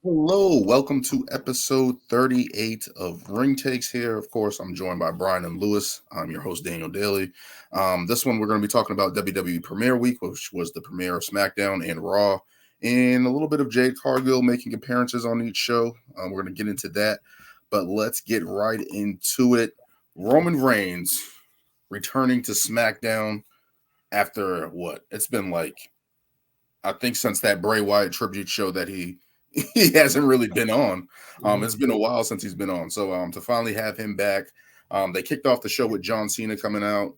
Hello, welcome to episode 38 of Ring Takes here. Of course, I'm joined by Brian and Lewis. I'm your host, Daniel Daly. This one, we're going to be talking about WWE Premiere Week, which was the premiere of SmackDown and Raw, and a little bit of Jade Cargill making appearances on each show. We're going to get into that, but let's get right into it. Roman Reigns returning to SmackDown after what? It's been like, I think since that Bray Wyatt tribute show that he hasn't really been on. It's been a while since he's been on. So to finally have him back, they kicked off the show with John Cena coming out.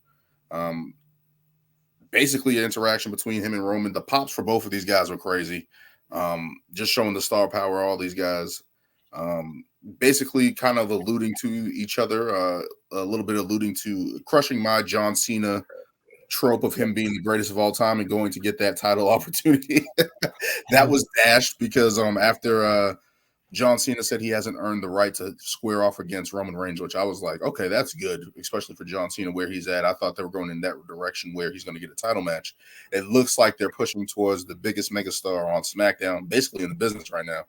Basically an interaction between him and Roman. The pops for both of these guys were crazy. Just showing the star power of all these guys. Basically kind of alluding to each other, a little bit alluding to crushing my John Cena trope of him being the greatest of all time and going to get that title opportunity. That was dashed because after John Cena said he hasn't earned the right to square off against Roman Reigns, which I was like, okay, that's good, especially for John Cena where he's at. I thought they were going in that direction where he's going to get a title match. It looks like they're pushing towards the biggest megastar on SmackDown, basically in the business right now,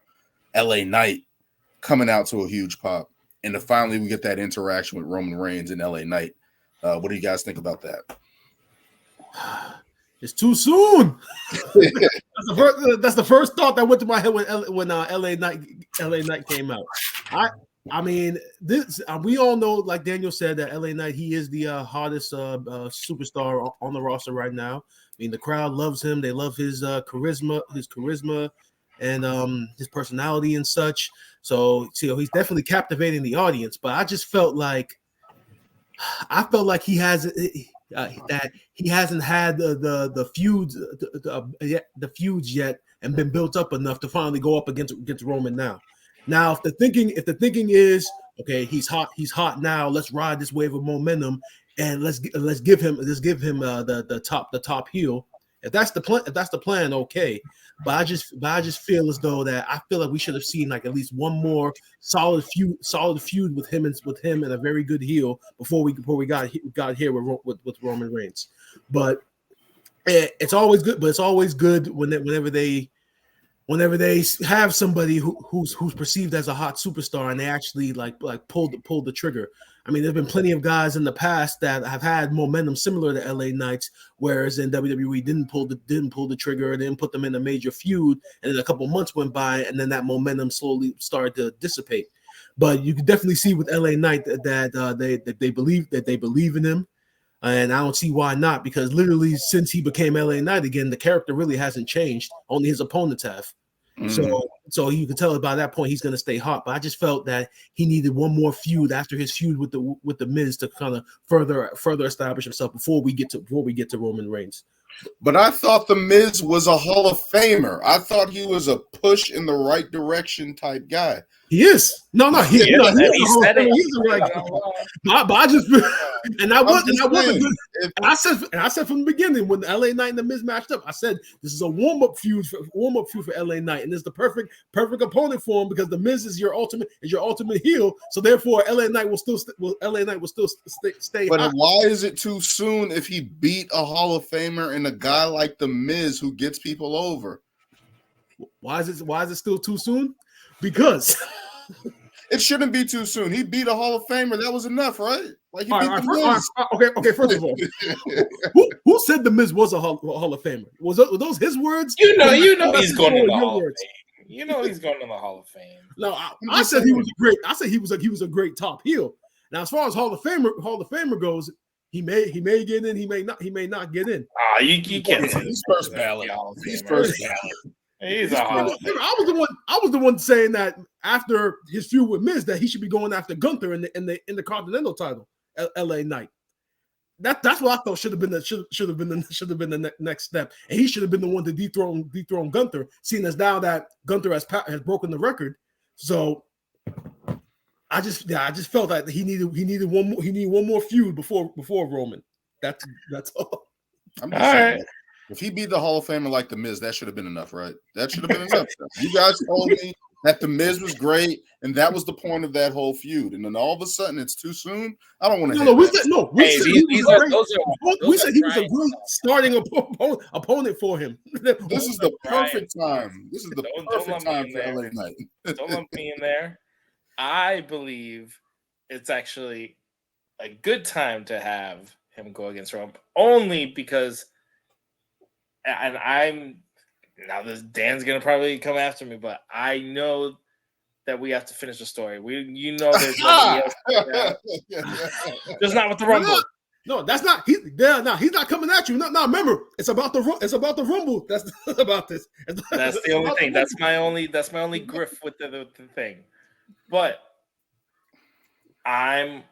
LA Knight, coming out to a huge pop. And then finally we get that interaction with Roman Reigns and LA Knight. What do you guys think about that? It's too soon. That's the first thought that went to my head when LA Knight came out. I mean, this we all know, like Daniel said, that LA Knight, he is the hottest superstar on the roster right now. I mean, the crowd loves him. They love his charisma, and his personality and such. So he's definitely captivating the audience. But I just felt like he has. That he hasn't had the feuds yet and been built up enough to finally go up against Roman now. Now, if the thinking is okay, he's hot now. Let's ride this wave of momentum and let's give him the top heel. If that's the plan, okay. But I just feel as though that I feel like we should have seen like at least one more solid feud with him and a very good heel before we got here with Roman Reigns. But it's always good. But it's always good whenever they have somebody who's perceived as a hot superstar and they actually like pull the trigger. I mean, there's been plenty of guys in the past that have had momentum similar to LA Knights, whereas in WWE didn't pull the trigger, didn't put them in a major feud, and then a couple months went by, and then that momentum slowly started to dissipate. But you can definitely see with LA Knight that they believe in him, and I don't see why not, because literally since he became LA Knight again, the character really hasn't changed. Only his opponents have. So you can tell by that point he's going to stay hot. But I just felt that he needed one more feud after his feud with the Miz to kind of further establish himself before we get to Roman Reigns. But I thought the Miz was a Hall of Famer. I thought he was a push in the right direction type guy. He is. He said it. He's right. But I just and I wasn't good. And I said from the beginning when LA Knight and the Miz matched up, I said this is a warm-up feud for LA Knight, and it's the perfect opponent for him because the Miz is your ultimate heel. So therefore, LA Knight will still stay. But hot. why is it too soon if he beat a Hall of Famer and a guy like the Miz who gets people over? Why is it still too soon? Because it shouldn't be too soon. He beat a Hall of Famer. That was enough, right? Like he beat the Miz. Okay. First of all, who said the Miz was a Hall of Famer? Were those his words? You know he's going to the Hall of Fame. You know he's going to the Hall of Fame. No, I said he was great. I said he was a great top heel. Now, as far as Hall of Famer goes, he may get in. He may not get in. You can't say he's first ballot. He's first ballot. He's a Hall of Famer. I was the one saying that after his feud with Miz that he should be going after Gunther in the Continental title, LA Knight. That's what I thought should have been the next step, and he should have been the one to dethrone Gunther, seeing as now that Gunther has broken the record. So I just felt that he needed one more feud before Roman. That's all. I'm just saying. Right. If he beat the Hall of Famer like the Miz, that should have been enough, right? That should have been enough. You guys told me that The Miz was great, and that was the point of that whole feud. And then all of a sudden, it's too soon. I don't want to. We said he was a great starting opponent for him. This is the perfect time. This is the perfect time for LA Knight. Don't lump me in there. I believe it's actually a good time to have him go against Roman, only because, and I'm now this Dan's gonna probably come after me, but I know that we have to finish the story. There's nobody else. Just not with the Rumble. No, that's not. He's not coming at you. No, remember, it's about the Rumble. That's about this. That's the only thing. That's my only grift with the thing. But I'm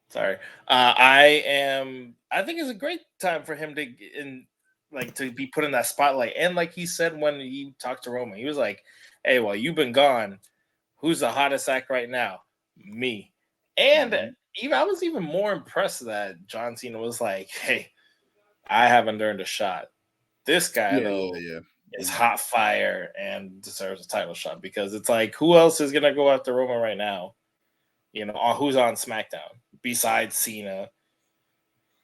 sorry. I think it's a great time for him to be put in that spotlight. And like he said when he talked to Roman, he was like, "Hey, well, you've been gone. Who's the hottest act right now? Me." And I was even more impressed that John Cena was like, "Hey, I haven't earned a shot. This guy is hot fire and deserves a title shot," because it's like, who else is gonna go after Roman right now? Who's on SmackDown besides Cena?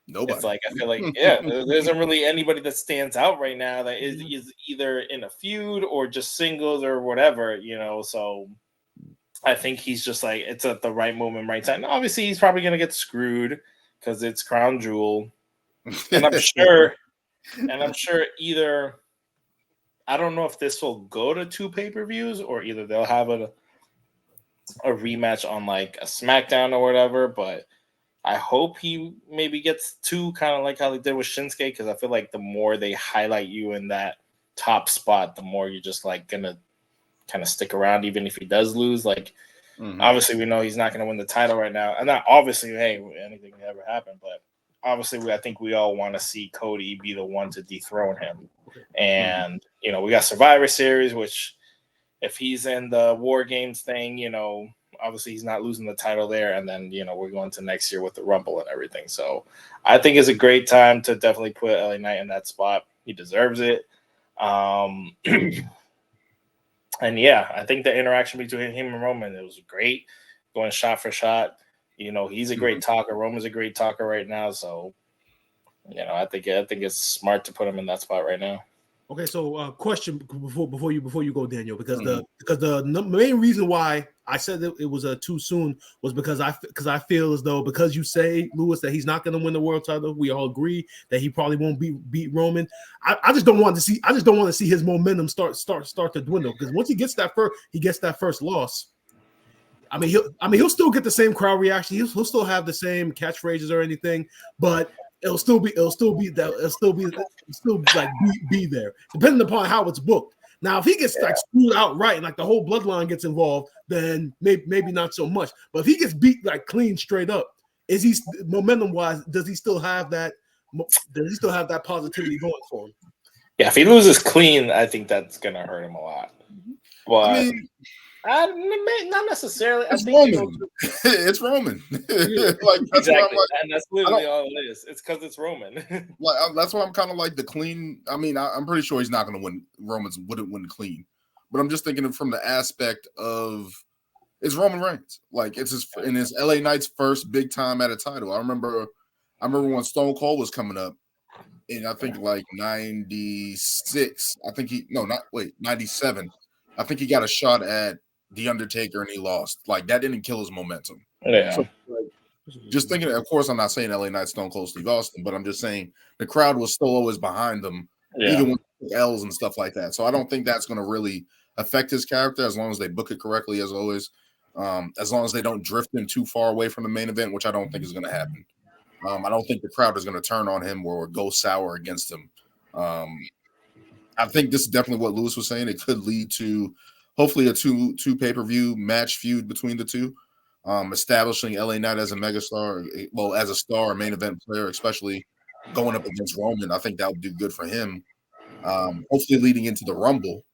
Nobody. It's like I feel like there isn't really anybody that stands out right now that is either in a feud or just singles or whatever. So I think he's just like, it's at the right moment, right time. Obviously, he's probably gonna get screwed because it's Crown Jewel, and I'm sure either, I don't know if this will go to 2 pay-per-views or either they'll have a rematch on like a SmackDown or whatever. But I hope he maybe gets 2, kind of like how they did with Shinsuke, because I feel like the more they highlight you in that top spot, the more you're just like gonna kind of stick around, even if he does lose. Like, obviously, we know he's not going to win the title right now, and not obviously, hey, anything can ever happen. But obviously, I think we all want to see Cody be the one to dethrone him. And we got Survivor Series, which if he's in the War Games thing, obviously he's not losing the title there. And then we're going to next year with the Rumble and everything. So I think it's a great time to definitely put LA Knight in that spot. He deserves it. And yeah, I think the interaction between him and Roman, it was great, going shot for shot. He's a great talker. Roman's a great talker right now. So, I think it's smart to put him in that spot right now. Okay, so question before you go, Daniel, because the main reason why I said that it was too soon was because I feel as though, because you say, Lewis, that he's not going to win the world title. We all agree that he probably won't beat Roman. I just don't want to see his momentum start to dwindle, because once he gets that first loss, he'll still get the same crowd reaction. He'll still have the same catchphrases or anything, but it'll still be there, depending upon how it's booked. Now, if he gets like screwed outright and like the whole bloodline gets involved, then maybe not so much. But if he gets beat like clean straight up, is he momentum wise? Does he still have that? Does he still have that positivity going for him? Yeah, if he loses clean, I think that's gonna hurt him a lot. But not necessarily. It's Roman. It's Roman. Exactly, and that's literally all it is. It's because it's Roman. That's why I'm kind of like the clean. I'm pretty sure he's not going to win. Romans wouldn't win clean, but I'm just thinking from the aspect of it's Roman Reigns. Like, it's his LA Knight's first big time at a title. I remember when Stone Cold was coming up, and I think like 96. 97. I think he got a shot at The Undertaker and he lost. Like, that didn't kill his momentum. Yeah. So, just thinking, of course, I'm not saying LA Knight, Stone Cold Steve Austin, but I'm just saying the crowd was still always behind them, even when L's and stuff like that. So I don't think that's going to really affect his character as long as they book it correctly, as always. As long as they don't drift him too far away from the main event, which I don't think is going to happen. I don't think the crowd is going to turn on him or go sour against him. I think this is definitely what Lewis was saying. It could lead to hopefully a two pay-per-view match feud between the two, establishing LA Knight as a megastar, as a star, main event player, especially going up against Roman. I think that would do good for him. Hopefully leading into the Rumble.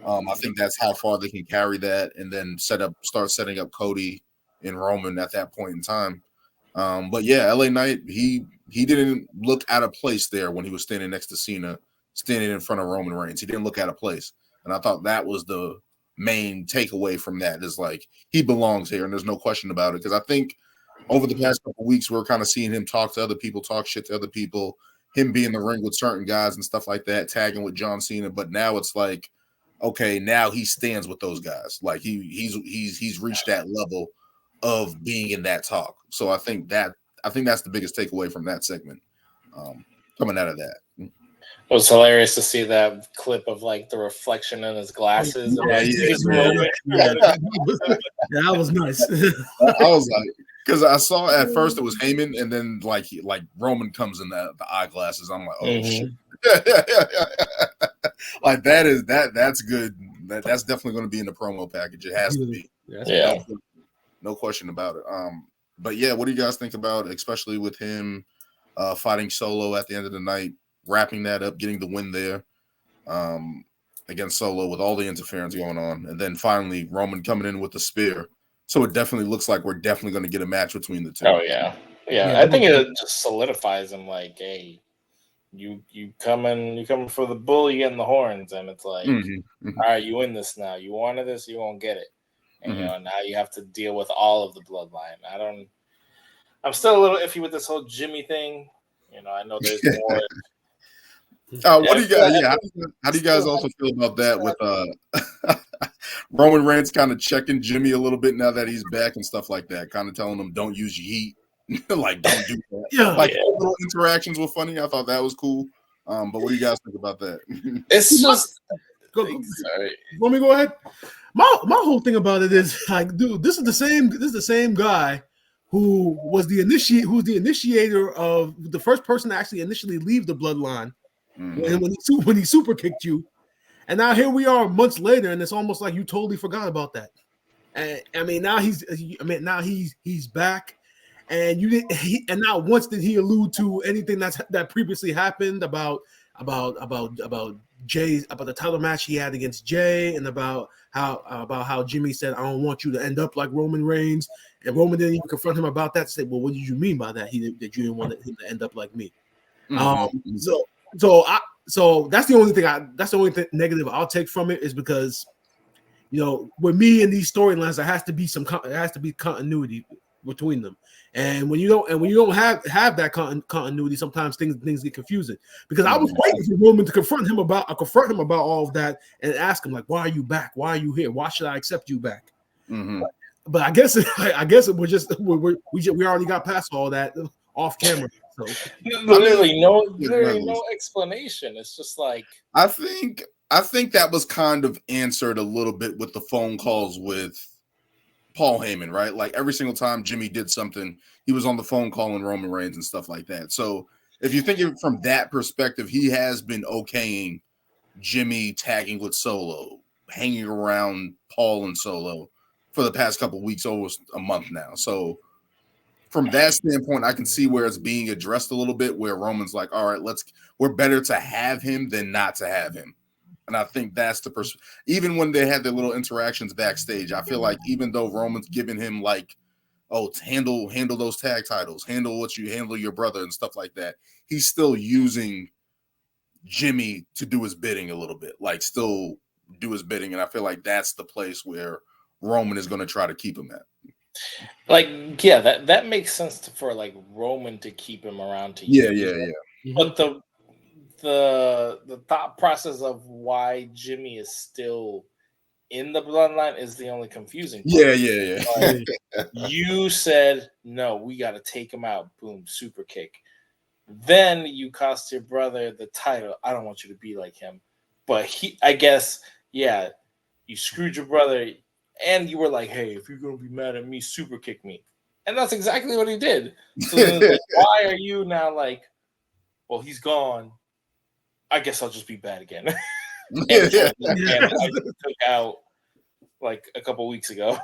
I think that's how far they can carry that, and then start setting up Cody and Roman at that point in time. But yeah, LA Knight, he didn't look out of place there when he was standing next to Cena, standing in front of Roman Reigns. He didn't look out of place. And I thought that was the main takeaway from that is like he belongs here, and there's no question about it. Because I think over the past couple of weeks, we're kind of seeing him talk to other people, talk shit to other people, him be in the ring with certain guys and stuff like that, tagging with John Cena. But now it's like, okay, now he stands with those guys. Like he's reached that level of being in that talk. So I think that's the biggest takeaway from that segment, coming out of that. It was hilarious to see that clip of like the reflection in his glasses. That was nice. I was like, because I saw at first it was Heyman, and then like Roman comes in the eyeglasses. I'm like, oh shit. Like that's good. That's definitely going to be in the promo package. It has to be. Yeah. No question about it. But yeah, what do you guys think about, especially with him fighting Solo at the end of the night, wrapping that up, getting the win there against Solo with all the interference going on, and then finally Roman coming in with the spear. So it definitely looks like we're definitely going to get a match between the two. Oh yeah. I think it just solidifies him. Like, hey, you coming for the bull, you getting the horns, and it's like, all right, you win this now. You wanted this, you won't get it, and you know now you have to deal with all of the bloodline. I'm still a little iffy with this whole Jimmy thing. You know, I know there's more. What do you guys? Yeah, how do you guys also feel about that with Roman Reigns kind of checking Jimmy a little bit now that he's back and stuff like that, kind of telling him don't use yeet, like don't do that. Little interactions were funny. I thought that was cool. But what do you guys think about that? It's just. Sorry. Let me go ahead. My whole thing about it is like, dude, this is the same guy who was the initiator of the first person to actually initially leave the bloodline when he super kicked you, and now here we are months later, and it's almost like you totally forgot about that. And I mean now he's back, and you didn't. And not once did he allude to anything that previously happened about Jey, about the title match he had against Jey, and about how Jimmy said, I don't want you to end up like Roman Reigns, and Roman didn't even confront him about that to say, well, what did you mean by that? That you didn't want him to end up like me. So that's the only negative I'll take from it, is because, you know, with me in these storylines, there has to be continuity between them. And when you don't have that continuity, sometimes things get confusing. Because I was waiting for Roman to confront him about all of that and ask him, like, why are you back? Why are you here? Why should I accept you back? But I guess it was just we already got past all that off camera. So literally no explanation. It's just like, I think that was kind of answered a little bit with the phone calls with Paul Heyman, right? Like every single time Jimmy did something, he was on the phone calling Roman Reigns and stuff like that. So if you think of it from that perspective, he has been okaying Jimmy tagging with Solo, hanging around Paul and Solo for the past couple of weeks, almost a month now. So from that standpoint, I can see where it's being addressed a little bit, where Roman's like, all right, we're better to have him than not to have him. And I think that's the person. Even when they had their little interactions backstage, I feel like even though Roman's giving him like, oh, handle those tag titles, handle your brother and stuff like that, he's still using Jimmy to do his bidding a little bit, like still do his bidding. And I feel like that's the place where Roman is going to try to keep him at. Like, yeah, that makes sense for like Roman to keep him around to use. Yeah. But the thought process of why Jimmy is still in the bloodline is the only confusing part. Yeah. Like, you said, no, we got to take him out. Boom, super kick. Then you cost your brother the title. I don't want you to be like him. But I guess, yeah, you screwed your brother, and you were like, hey, if you're going to be mad at me, super kick me. And that's exactly what he did. So then it's like, why are you now like, well, he's gone, I guess I'll just be bad again. I took out like a couple weeks ago.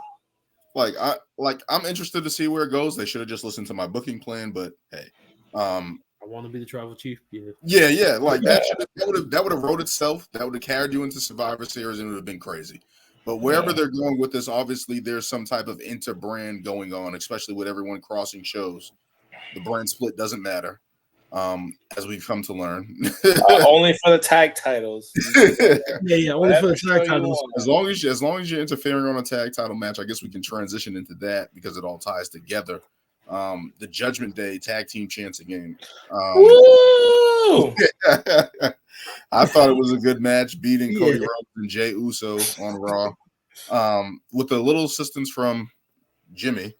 I'm interested to see where it goes. They should have just listened to my booking plan, but hey, I want to be the tribal chief. Yeah. Like that would have wrote itself. That would have carried you into Survivor Series, and it would have been crazy. But wherever they're going with this, obviously there's some type of inter-brand going on, especially with everyone crossing shows. The brand split doesn't matter. as we've come to learn. Only for the tag titles. Yeah, only for the tag titles. As long as you're interfering on a tag title match, I guess we can transition into that because it all ties together. The Judgment Day tag team chancing game. Woo! I thought it was a good match, beating Cody Rhodes and Jey Uso on Raw, with a little assistance from Jimmy,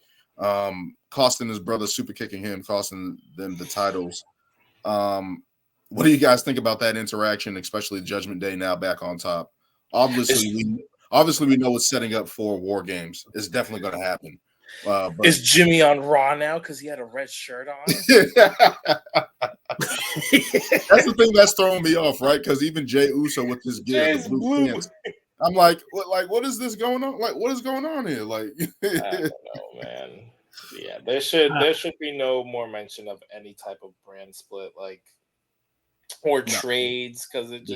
costing his brother, super kicking him, costing them the titles. What do you guys think about that interaction, especially Judgment Day now back on top? Obviously, we know it's setting up for War Games. It's definitely going to happen. But is Jimmy on Raw now because he had a red shirt on? That's the thing that's throwing me off, right? Because even Jey Uso with his gear, the blue pants, I'm like, what is this going on? Like, what is going on here? Like, I don't know, man. Yeah, there should be no more mention of any type of brand split, like, or trades, because it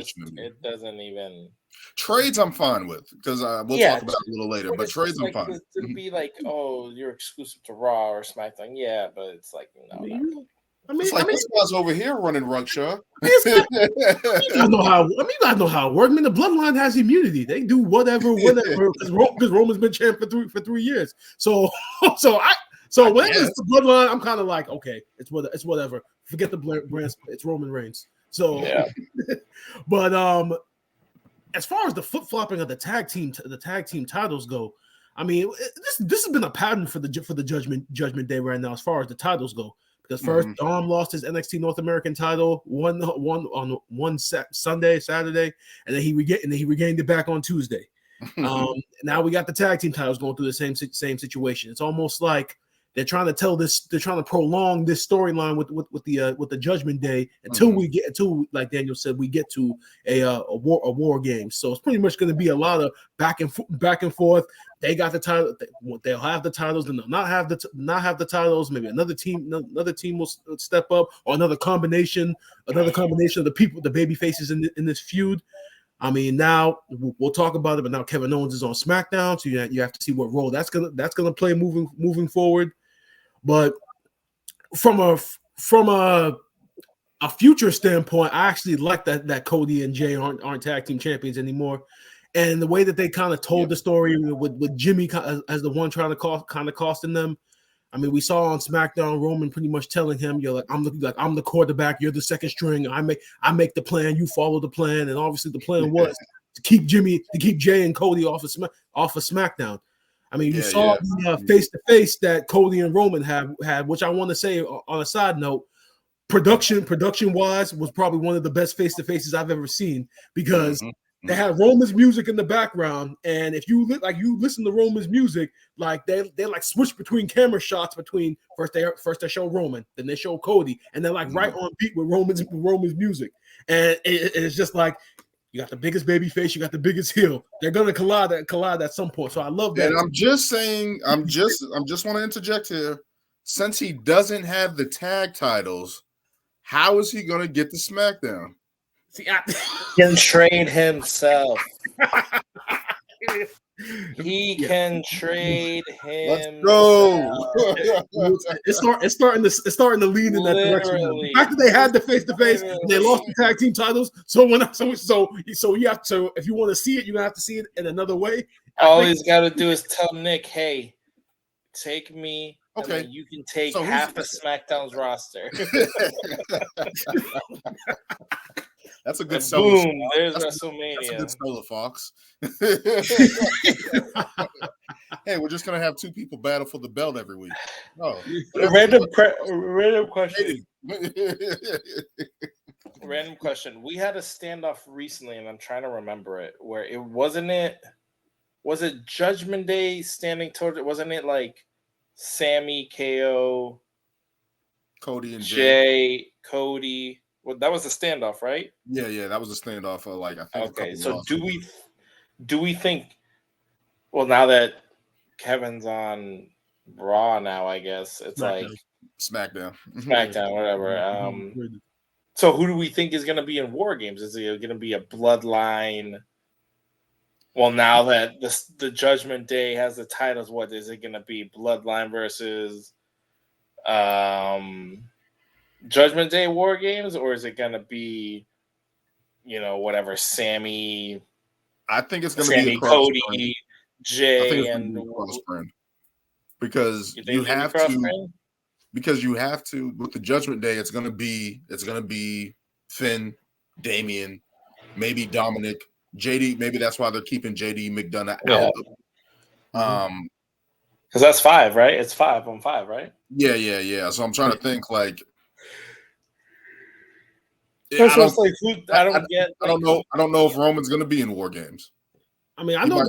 doesn't even. Trades I'm fine with because we'll talk about it a little later. But trades I'm fine. To be like, oh, you're exclusive to Raw or SmackDown, yeah, but it's like, no. It's like this guy's over here running Rugshaw. You guys know how it works. I mean, the Bloodline has immunity; they do whatever. Because Roman's been champ for 3 years. So when it's the Bloodline, I'm kind of like, okay, it's whatever. Forget the brand. It's Roman Reigns. So, yeah. But as far as the flip flopping of the tag team titles go, I mean, this has been a pattern for the Judgment Day right now as far as the titles go. Because first, Dom lost his NXT North American title one Saturday, and then he regained it back on Tuesday. Now we got the tag team titles going through the same situation. It's almost like they're trying to prolong this storyline with the Judgment Day until like Daniel said, we get to a war game. So it's pretty much going to be a lot of back and forth. They got the title. They'll have the titles, and they'll not have the titles. Maybe another team will step up, or another combination of the people, the baby faces in this feud. I mean, now we'll talk about it, but now Kevin Owens is on SmackDown, so you have to see what role that's gonna play moving forward. But from a future standpoint, I actually like that Cody and Jey aren't tag team champions anymore. And the way that they kind of told the story with Jimmy as the one trying to costing them. I mean, we saw on SmackDown Roman pretty much telling him, I'm the quarterback, you're the second string. I make the plan, you follow the plan, and obviously the plan was to keep Jey and Cody off of SmackDown. I mean, you saw face to face that Cody and Roman had, which I want to say on a side note, production wise was probably one of the best face to faces I've ever seen because. They had Roman's music in the background, and if you listen to Roman's music, like they like switch between camera shots between first they show Roman, then they show Cody, and they're like right on beat with Roman's music, and it's just like you got the biggest baby face, you got the biggest heel. They're gonna collide at some point. So I love that. And I'm just saying, just want to interject here. Since he doesn't have the tag titles, how is he gonna get the SmackDown? See, he can trade himself. He can trade him. Let's go. It's starting to lean in that direction. The fact that they had the face to face, they lost the tag team titles. So you have to. If you want to see it, you're gonna have to see it in another way. All he's got to do is tell Nick, "Hey, take me." Okay, and you can take half of SmackDown's roster. That's a good boom. There's WrestleMania. That's a good solo, Fox. Hey, we're just gonna have two people battle for the belt every week. Oh, random question. Random question. We had a standoff recently, and I'm trying to remember it. Where it wasn't it? Was it Judgment Day standing towards it? Wasn't it like Sami, KO, Cody, and Jey, Cody? Well, that was the standoff, right? Yeah, that was a standoff. I think. Okay, so do we think? Well, now that Kevin's on Raw, now I guess it's SmackDown. like SmackDown, whatever. So who do we think is going to be in War Games? Is it going to be a Bloodline? Well, now that the Judgment Day has the titles, what is it going to be? Bloodline versus Judgment Day War Games, or is it gonna be, whatever Sammy? I think it's gonna be a Cody, brand. Jay, and cross brand because you have to. Because you have to with the Judgment Day. It's gonna be Finn, Damian, maybe Dominic, JD. Maybe that's why they're keeping JD McDonough out. Because that's 5, right? It's 5 on 5, right? Yeah. So I'm trying to think like. I don't know if Roman's going to be in War Games. I mean, I know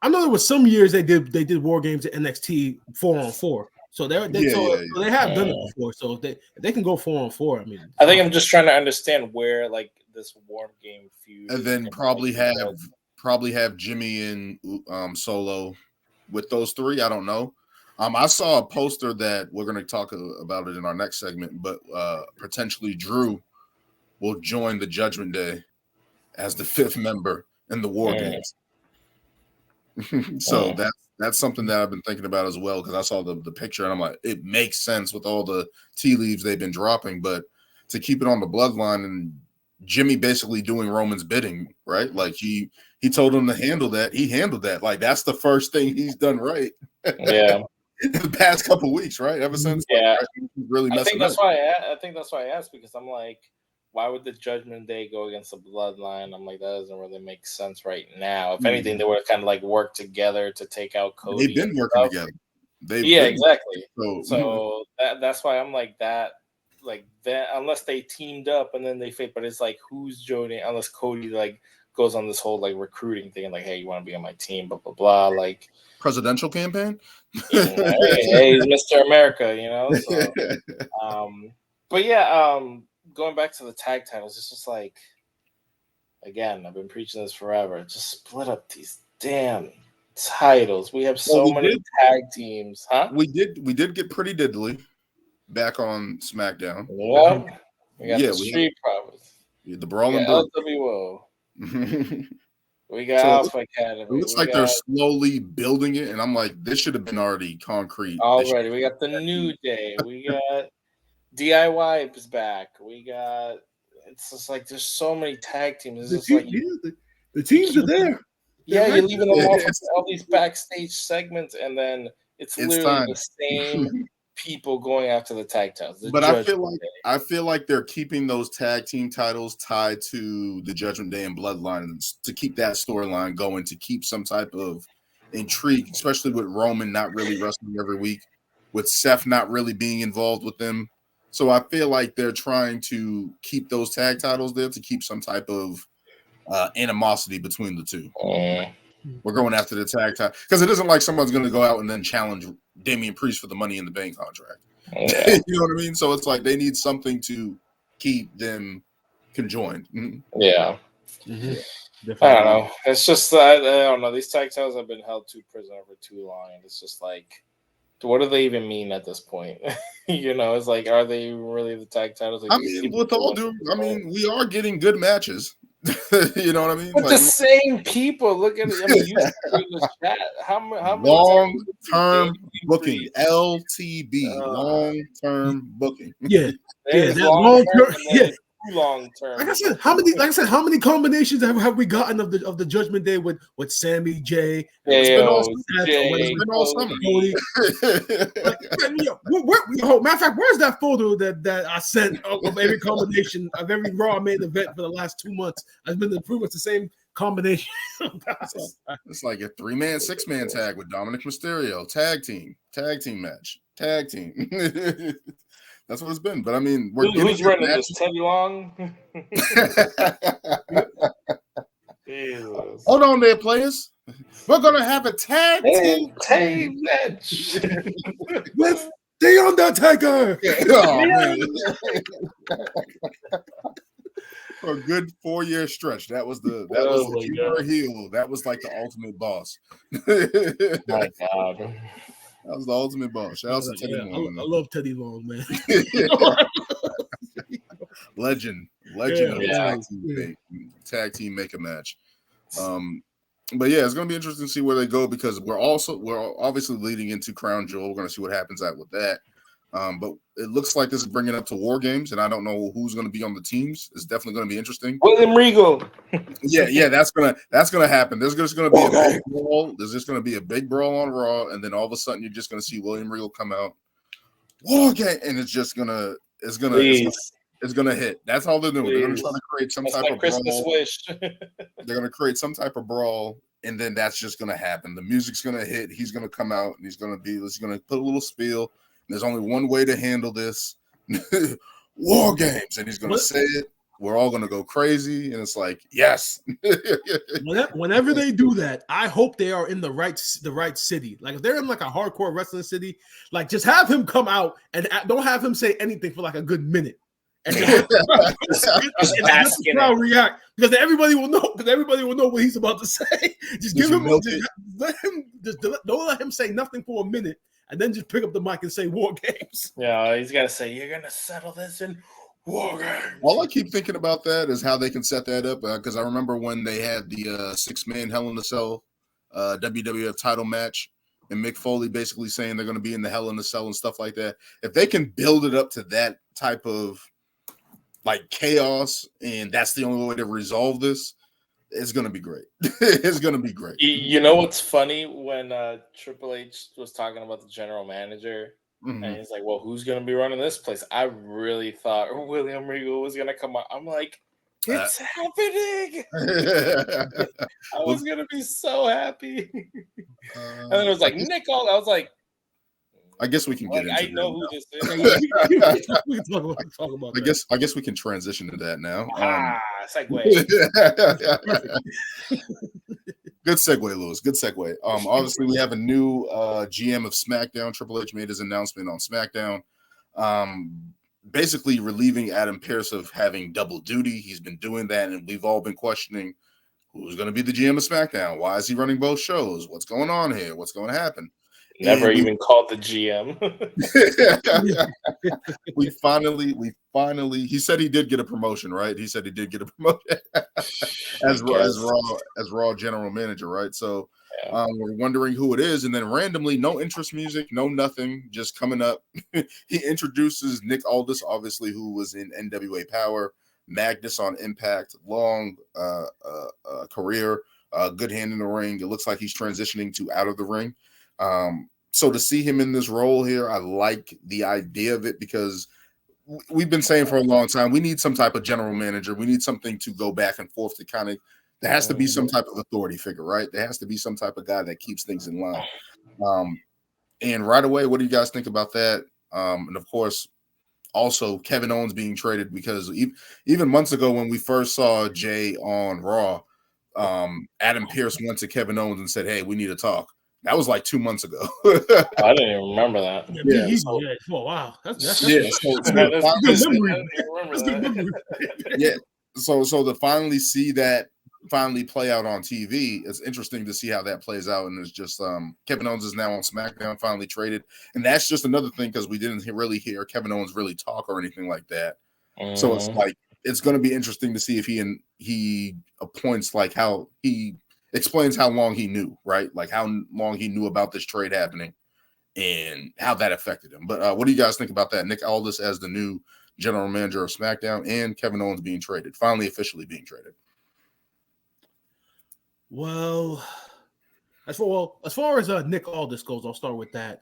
there was some years they did War Games at NXT 4-on-4. So they have done it before. So if they can go 4-on-4, I mean, I think I'm just trying to understand where like this War Game feud, and then probably have Jimmy and Solo with those 3. I don't know. I saw a poster that we're going to talk about it in our next segment, but potentially Drew will join the Judgment Day as the 5th member in the War Games. So that's something that I've been thinking about as well, because I saw the picture and I'm like, it makes sense with all the tea leaves they've been dropping, but to keep it on the bloodline and Jimmy basically doing Roman's bidding, right? Like he told him to handle that. He handled that. Like that's the first thing he's done right. Yeah. In the past couple of weeks, right? Ever since, really messing up. I think that's why I asked, because I'm like, why would the Judgment Day go against the Bloodline? I'm like, that doesn't really make sense right now. If anything, they would have kind of like worked together to take out Cody. They've been working together. Exactly. So that's why I'm like that. Like that, unless they teamed up and then they fit, but it's like who's joining? Unless Cody like goes on this whole like recruiting thing and like, hey, you want to be on my team? Blah blah blah. Like presidential campaign. Hey, he's Mr. America, So, but yeah, going back to the tag titles, it's just like, again, I've been preaching this forever. Just split up these damn titles. We have many tag teams, huh? We did get Pretty Diddly back on SmackDown. Yeah, we got the Street Profits. The Brawling LWO. We got Alpha Academy. It looks like they're slowly building it, and I'm like, this should have been already concrete. Already, we got the New Day. We got DIY is back. We got. It's just like there's so many tag teams. It's the teams are there. Yeah, you're leaving them off all these backstage segments, and then it's literally the same people going after the tag titles. But I feel like they're keeping those tag team titles tied to the Judgment Day and Bloodline to keep that storyline going, to keep some type of intrigue, especially with Roman not really wrestling every week, with Seth not really being involved with them. So I feel like they're trying to keep those tag titles there to keep some type of animosity between the two. We're going after the tag title because it isn't like someone's going to go out and then challenge Damian Priest for the Money in the Bank contract. Yeah. You know what I mean? So it's like they need something to keep them conjoined. Yeah. I don't know. It's just I don't know. These tag titles have been held to prisoner for too long, and it's just like, what do they even mean at this point? It's like, are they really the tag titles? Like, we are getting good matches. You know what I mean? But the same people. Look at it. I mean, you see the chat. How long-term booking? LTB. Long-term booking. Yeah. Long term. Like I said, how many combinations have we gotten of the Judgment Day with Sammy, Jay? It's been all summer. Matter of fact, where's that photo that I sent of every combination of every Raw main event for the last 2 months? I've been pretty much the same combination. It's like a 3-man, 6-man tag with Dominic Mysterio, tag team match, tag team. That's what it's been. But I mean, who's running this? Teddy Long? Jesus. Hold on there, players. We're gonna have a tag team match with The Undertaker. Oh, man. For a good 4-year stretch. That was the heel. That was like the ultimate boss. My God. That was the ultimate boss. Shout out to Teddy Long. I love Teddy Long, man. Legend of tag team make a match. But yeah, it's gonna be interesting to see where they go because we're obviously leading into Crown Jewel. We're gonna see what happens with that. But it looks like this is bringing up to War Games, and I don't know who's going to be on the teams. It's definitely going to be interesting. William Regal. Yeah, that's gonna happen. There's just gonna be a big brawl. There's just gonna be a big brawl on Raw, and then all of a sudden you're just gonna see William Regal come out, War Game, and it's gonna hit. That's all they're doing. They're gonna try to create some type of Christmas brawl. wish. They're gonna create some type of brawl, and then that's just gonna happen. The music's gonna hit. He's gonna come out, and he's gonna put a little spiel. There's only one way to handle this. War Games, and he's gonna say it. We're all gonna go crazy, and it's like, yes. Whenever they do that, I hope they are in the right city. Like if they're in like a hardcore wrestling city, like just have him come out and don't have him say anything for like a good minute, and just crowd react because everybody will know. Because everybody will know what he's about to say. Just give him, don't let him say nothing for a minute, and then just pick up the mic and say War Games. Yeah, he's got to say, "You're gonna settle this in War Games." All I keep thinking about that is how they can set that up, because I remember when they had the 6-man Hell in a Cell WWF title match, and Mick Foley basically saying they're going to be in the Hell in a Cell and stuff like that. If they can build it up to that type of like chaos, and that's the only way to resolve this, it's going to be great. It's going to be great. You know what's funny? When Triple H was talking about the general manager, and he's like, well, who's going to be running this place? I really thought William Regal was going to come out. I'm like, it's happening. I was going to be so happy. And then it was like, Nick Aldis. I was like, I guess we can get into I know who this is. We can talk about I guess we can transition to that now. Segue. Good segue, Lewis. Good segue. Obviously, we have a new GM of SmackDown. Triple H made his announcement on SmackDown, basically relieving Adam Pearce of having double duty. He's been doing that, and we've all been questioning who's going to be the GM of SmackDown. Why is he running both shows? What's going on here? What's going to happen? Never even called the GM. we finally. He said he did get a promotion, right? He said he did get a promotion as Raw general manager, right? So we're wondering who it is, and then randomly, no interest music, no nothing, just coming up. He introduces Nick Aldis, obviously, who was in NWA Power, Magnus on Impact, long career, good hand in the ring. It looks like he's transitioning to out of the ring. So to see him in this role here, I like the idea of it, because we've been saying for a long time, we need some type of general manager. We need something to go back and forth to kind of, there has to be some type of authority figure, right? There has to be some type of guy that keeps things in line. And right away, what do you guys think about that? And of course, also Kevin Owens being traded, because even months ago when we first saw Jay on Raw, Adam Pearce went to Kevin Owens and said, hey, we need to talk. That was like 2 months ago. I didn't even remember that. Oh, wow. That's So to finally see that play out on TV, it's interesting to see how that plays out. And it's just Kevin Owens is now on SmackDown, finally traded. And that's just another thing, because we didn't really hear Kevin Owens really talk or anything like that. So it's like, it's going to be interesting to see if he appoints, like how he explains how long he knew, right? Like how long he knew about this trade happening and how that affected him. But what do you guys think about that? Nick Aldis as the new general manager of SmackDown, and Kevin Owens being traded, finally officially being traded. Well, as far as Nick Aldis goes, I'll start with that.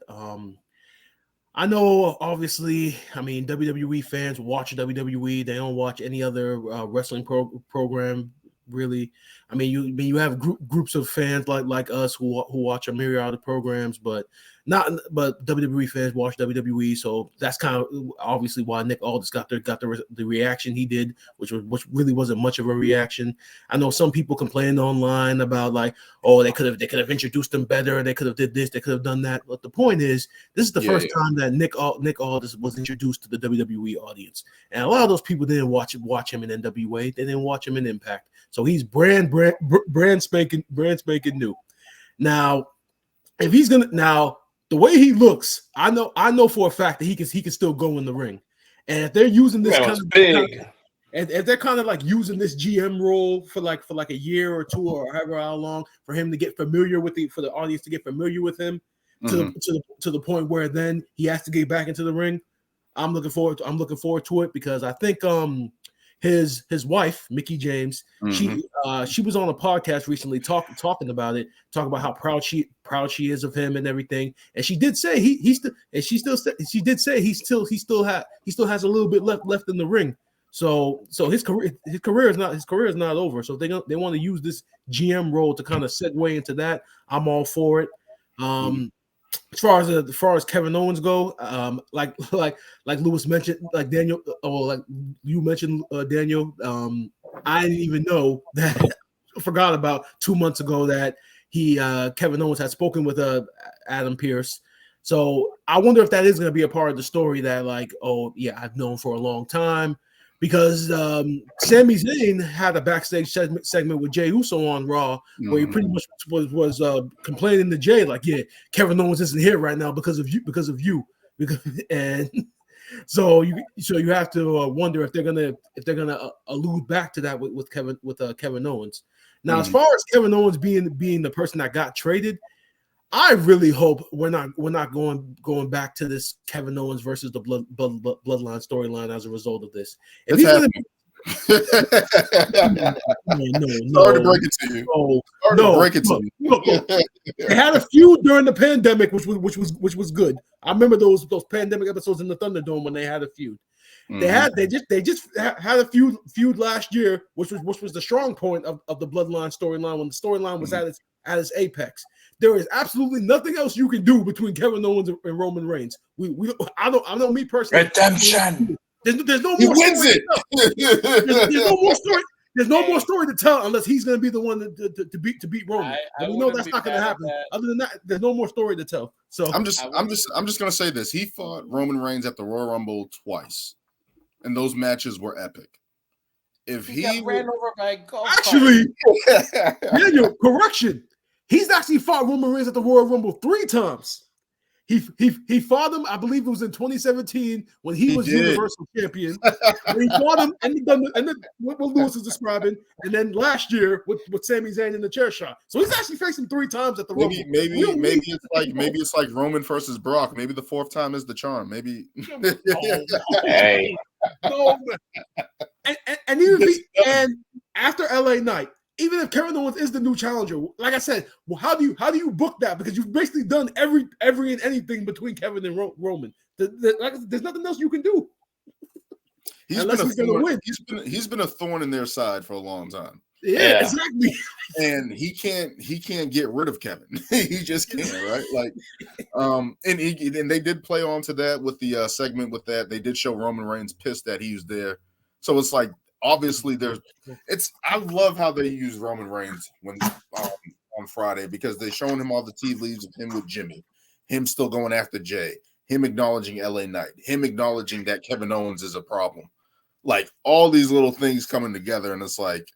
I know, obviously, I mean, WWE fans watch WWE. They don't watch any other wrestling program, really. I mean, you have groups of fans like us who watch a myriad of programs, but WWE fans watch WWE. So that's kind of obviously why Nick Aldis got the reaction he did, which really wasn't much of a reaction. I know some people complained online about like, oh, they could have introduced him better, they could have did this, they could have done that. But the point is, this is the first time that Nick Aldis was introduced to the WWE audience, and a lot of those people didn't watch him in NWA. They didn't watch him in Impact. So he's brand spanking new. Now, if he's gonna the way he looks, I know for a fact that he can still go in the ring. And if they're using this if they're kind of like using this GM role for like a year or two or however how long for him to get familiar with for the audience to get familiar with him, to the point where then he has to get back into the ring. I'm looking forward to it because I think his wife, Mickie James, she was on a podcast recently talking about it, talking about how proud she is of him and everything. And she did say he still has a little bit left in the ring. So his career is not over. So if they want to use this GM role to kind of segue into that, I'm all for it. As far as Kevin Owens go, like Lewis mentioned, like Daniel, or like you mentioned, Daniel, I didn't even know that. I forgot about 2 months ago that Kevin Owens had spoken with Adam Pearce. So I wonder if that is going to be a part of the story that, like, oh yeah, I've known for a long time. Because Sami Zayn had a backstage segment with Jey Uso on Raw, where he pretty much was complaining to Jey, like, "Yeah, Kevin Owens isn't here right now because of you." And so you have to wonder if they're gonna allude back to that with Kevin Owens. Now, as far as Kevin Owens being the person that got traded, I really hope we're not going back to this Kevin Owens versus the bloodline storyline as a result of this. If he's gonna Sorry to break it to you. They had a feud during the pandemic, which was good. I remember those pandemic episodes in the Thunderdome when they had a feud. They just had a feud last year, which was the strong point of the bloodline storyline when the storyline was at its apex. There is absolutely nothing else you can do between Kevin Owens and Roman Reigns. I know me personally. Redemption. There's no He more wins story it. there's no more story. There's no more story to tell unless he's going to be the one to beat Roman. We know that's not going to happen. Other than that, there's no more story to tell. So I'm just going to say this: he fought Roman Reigns at the Royal Rumble twice, and those matches were epic. If he got ran over by a golf actually, Daniel, correction. He's actually fought Roman Reigns at the Royal Rumble 3 times. He fought him, I believe it was in 2017 when he was Universal Champion. He fought him and then what Lewis is describing, and then last year with Sami Zayn in the chair shot. So he's actually faced him 3 times at the Rumble. Maybe it's like Roman versus Brock. Maybe the 4th time is the charm. Maybe. Hey. No, and after LA Knight. Even if Kevin Owens is the new challenger, like I said, well, how do you book that? Because you've basically done every and anything between Kevin and Roman. There's nothing else you can do. He's been a thorn in their side for a long time. Yeah, exactly. And he can't get rid of Kevin. He just can't, right? Like, and they did play on to that with the segment with that. They did show Roman Reigns pissed that he was there. So it's like, obviously, I love how they use Roman Reigns on Friday because they're showing him all the tea leaves of him with Jimmy, him still going after Jey, him acknowledging LA Knight, him acknowledging that Kevin Owens is a problem. Like all these little things coming together, and it's like,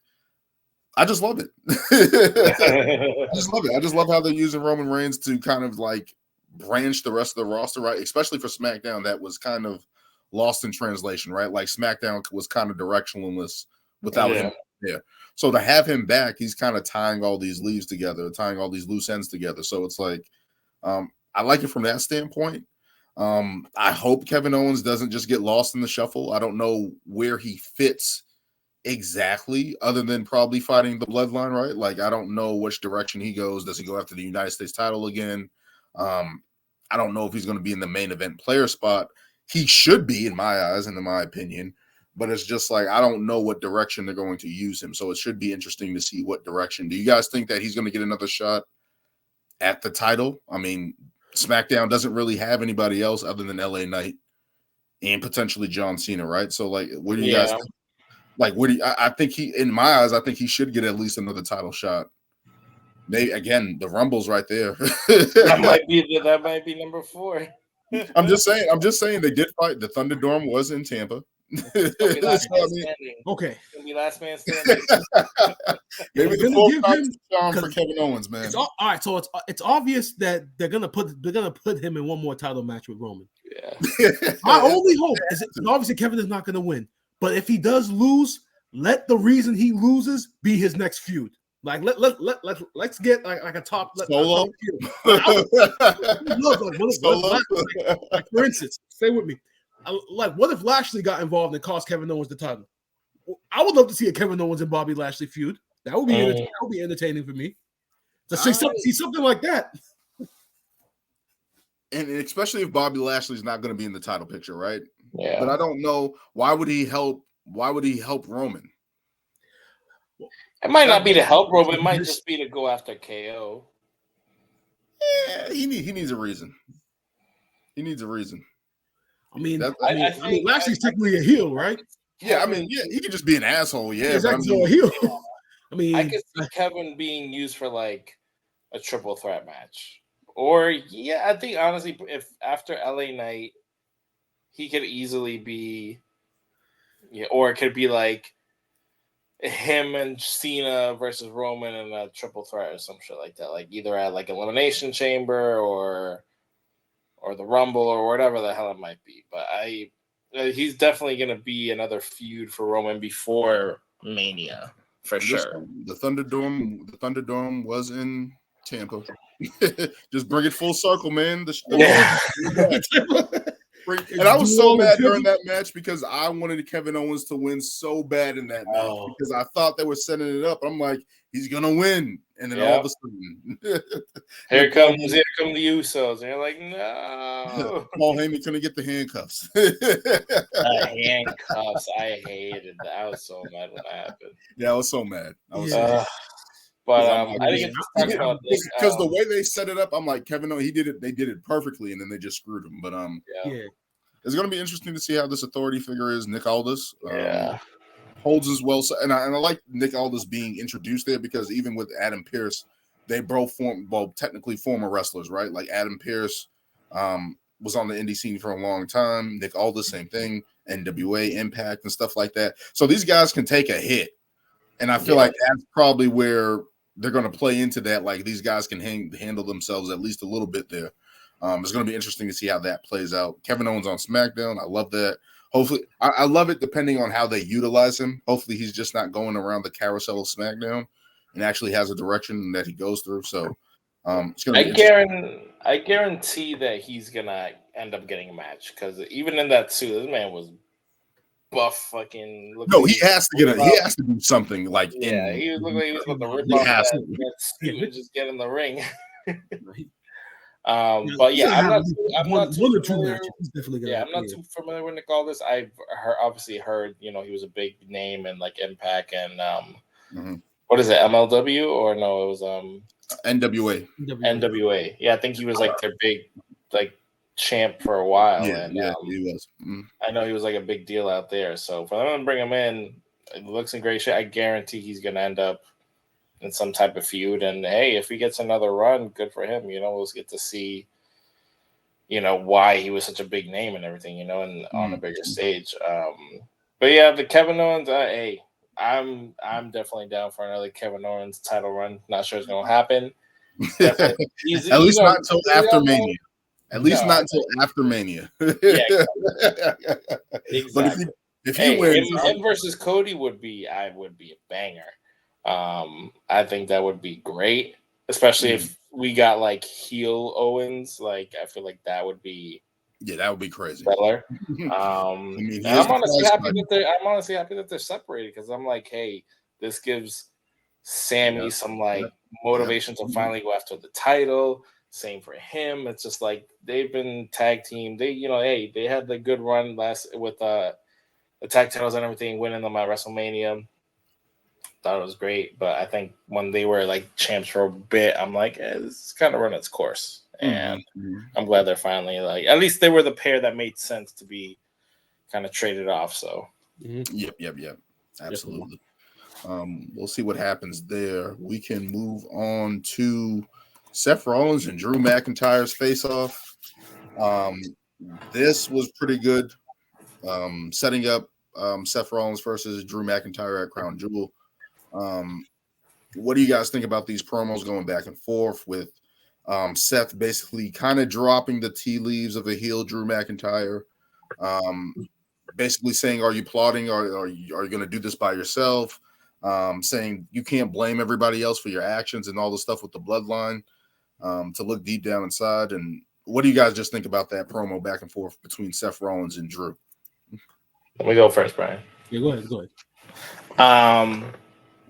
I just love it. I just love it. I just love how they're using Roman Reigns to kind of like branch the rest of the roster, right? Especially for SmackDown, that was kind of lost in translation, right? Like SmackDown was kind of directionless without him there. So to have him back, he's kind of tying all these leaves together, tying all these loose ends together. So it's like, I like it from that standpoint. I hope Kevin Owens doesn't just get lost in the shuffle. I don't know where he fits exactly, other than probably fighting the bloodline, right? Like, I don't know which direction he goes. Does he go after the United States title again? I don't know if he's going to be in the main event player spot. He should be, in my eyes and in my opinion, but it's just like, I don't know what direction they're going to use him. So it should be interesting to see what direction. Do you guys think that he's going to get another shot at the title? I mean, SmackDown doesn't really have anybody else other than LA Knight and potentially John Cena, right? So like, what do you guys think? Like, I think in my eyes, I think he should get at least another title shot. Maybe again, the Rumble's right there. that might be number 4. I'm just saying they did fight. The Thunderdome was in Tampa. Okay. Be last man standing. Maybe the full charm for Kevin Owens, man. All right, so it's obvious that they're gonna put him in one more title match with Roman. Yeah. My only hope is obviously Kevin is not gonna win, but if he does lose, let the reason he loses be his next feud. Like let's get like a top Solo. Solo. Like for instance, stay with me. Like what if Lashley got involved and cost Kevin Owens the title? I would love to see a Kevin Owens and Bobby Lashley feud. That would be entertaining for me. To see something like that. And especially if Bobby Lashley's not going to be in the title picture, right? Yeah. But I don't know, why would he help Roman? It might not be to help Roman, it might just be to go after KO. Yeah, he needs a reason. He needs a reason. I mean, Lashley's technically a heel, right? Yeah, I mean, he could just be an asshole. Yeah, he's actually a heel. I mean, I could see Kevin being used for like a triple threat match. Or, I think honestly, if after LA Knight, he could easily be, or it could be like him and Cena versus Roman in a triple threat or some shit like that. Like either at like Elimination Chamber or the Rumble or whatever the hell it might be. But he's definitely going to be another feud for Roman before Mania, for sure. The Thunderdome was in Tampa. Just bring it full circle, man. And I was so mad during that match because I wanted Kevin Owens to win so bad in that match because I thought they were setting it up. I'm like, he's gonna win, and then all of a sudden, here come the Usos, and you're like, no. Paul Heyman couldn't get the handcuffs. The handcuffs, I hated that. I was so mad when that happened. Yeah, I was so mad. But I didn't get to talk about this because the way they set it up, I'm like, Kevin Owens, they did it perfectly, and then they just screwed him. But it's going to be interesting to see how this authority figure is. Nick Aldis, holds as well, and I like Nick Aldis being introduced there because even with Adam Pearce, they both technically former wrestlers, right? Like Adam Pearce was on the indie scene for a long time. Nick Aldis, same thing, NWA, Impact, and stuff like that. So these guys can take a hit. And I feel like that's probably where they're going to play into that. Like these guys can handle themselves at least a little bit there. It's going to be interesting to see how that plays out. Kevin Owens on SmackDown. I love that. Hopefully, I love it depending on how they utilize him. Hopefully, he's just not going around the carousel of SmackDown and actually has a direction that he goes through. So it's going to be I guarantee that he's going to end up getting a match because even in that suit, this man was buff fucking. He has to he has to do something like. Yeah, he was looking like he was about to rip off that suit and just get in the ring. But I'm not too familiar with Nick Aldis. I've obviously heard, he was a big name in like Impact and what is it, MLW or no? It was NWA. NWA. Yeah, I think he was like their big like champ for a while. He was. I know he was like a big deal out there. So for them to bring him in, it looks in great shape. I guarantee he's gonna end up in some type of feud. And hey, if he gets another run, good for him. We'll get to see, why he was such a big name and everything, and on a bigger stage. But yeah, the Kevin Owens, hey, I'm definitely down for another Kevin Owens title run. Not sure it's gonna happen. At least not until after Mania. At least not until after Mania. Exactly. But if he wins, him versus Cody would be a banger. I think that would be great, especially if we got like heel Owens. Like I feel like that would be crazy. Stellar. I'm honestly happy that they're separated because I'm like, hey, this gives Sammy some like motivation to finally go after the title. Same for him. It's just like they've been tag team. They, they had the good run last with the tag titles and everything, winning them at WrestleMania. Thought it was great, but I think when they were like champs for a bit, I'm like, this is kind of run its course, and I'm glad they're finally like, at least they were the pair that made sense to be kind of traded off. So, yep, absolutely. We'll see what happens there. We can move on to Seth Rollins and Drew McIntyre's face-off. This was pretty good, setting up Seth Rollins versus Drew McIntyre at Crown Jewel. What do you guys think about these promos going back and forth with Seth basically kind of dropping the tea leaves of a heel Drew McIntyre, basically saying, are you plotting? Are you going to do this by yourself? saying you can't blame everybody else for your actions and all the stuff with the bloodline, to look deep down inside. And what do you guys just think about that promo back and forth between Seth Rollins and Drew? Let me go first, Brian. Yeah, go ahead.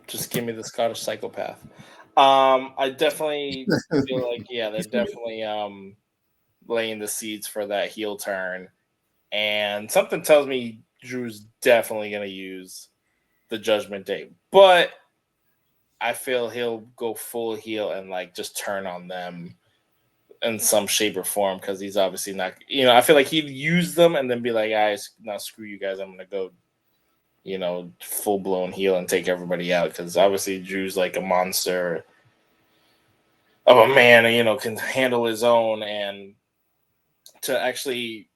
Just give me the Scottish psychopath. I definitely feel like, yeah, they're definitely laying the seeds for that heel turn. And something tells me Drew's definitely going to use the Judgment Day. But I feel he'll go full heel and like just turn on them in some shape or form, because he's obviously not, I feel like he'd use them and then be like, guys, now screw you guys, I'm going to go, full blown heel and take everybody out, because obviously Drew's like a monster of a man and, can handle his own. And to actually,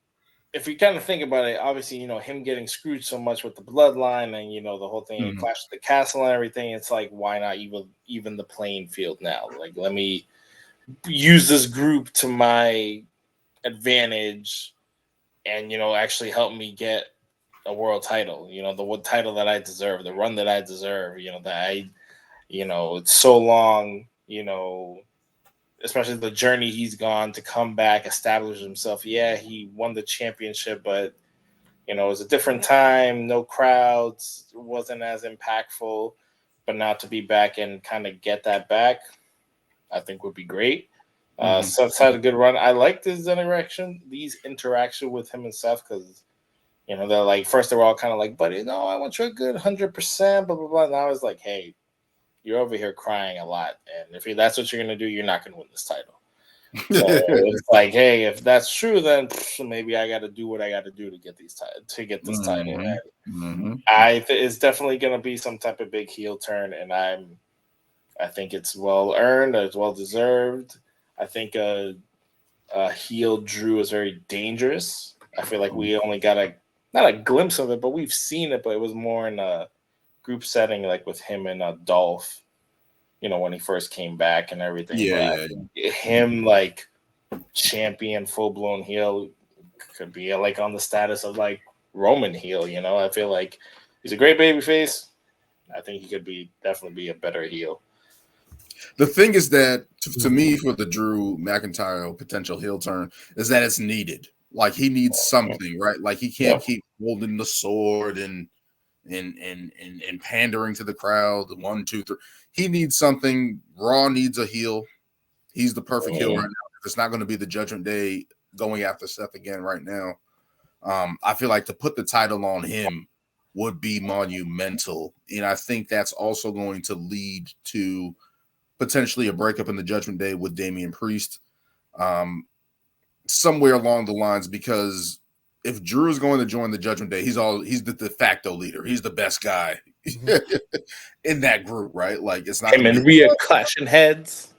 if you kind of think about it, obviously, him getting screwed so much with the bloodline and, the whole thing, Clash of the Castle and everything, it's like, why not even the playing field now? Like, let me use this group to my advantage and, actually help me get a world title, the title that I deserve, the run that I deserve, it's so long, especially the journey he's gone to come back, establish himself. Yeah, he won the championship, but it was a different time, no crowds, it wasn't as impactful. But now to be back and kind of get that back, I think would be great. Seth's had a good run. I like these interaction with him and Seth, because they're like, first they were all kind of like, buddy, no, I want you a good 100%, blah blah blah. And I was like, hey, you're over here crying a lot, and if that's what you're gonna do, you're not gonna win this title. So it's like, hey, if that's true, then maybe I got to do what I got to do to get this title. And it's definitely gonna be some type of big heel turn, and I think it's well earned, it's well deserved. I think a heel Drew is very dangerous. I feel like we only got not a glimpse of it, but we've seen it, but it was more in a group setting, like with him and Dolph, when he first came back and everything. Him like champion, full blown heel could be like on the status of like Roman heel. I feel like he's a great babyface. I think he could definitely be a better heel. The thing is that to me, for the Drew McIntyre potential heel turn, is that it's needed. Like, he needs something, right? Like, he can't keep holding the sword and pandering to the crowd. 1, 2, 3. He needs something. Raw needs a heel. He's the perfect heel right now. If it's not going to be the Judgment Day going after Seth again right now, I feel like to put the title on him would be monumental. And I think that's also going to lead to potentially a breakup in the Judgment Day with Damian Priest. Somewhere along the lines, because if Drew is going to join the Judgment Day, he's the de facto leader. He's the best guy in that group, right? Like, it's not him and Rhea clashing heads.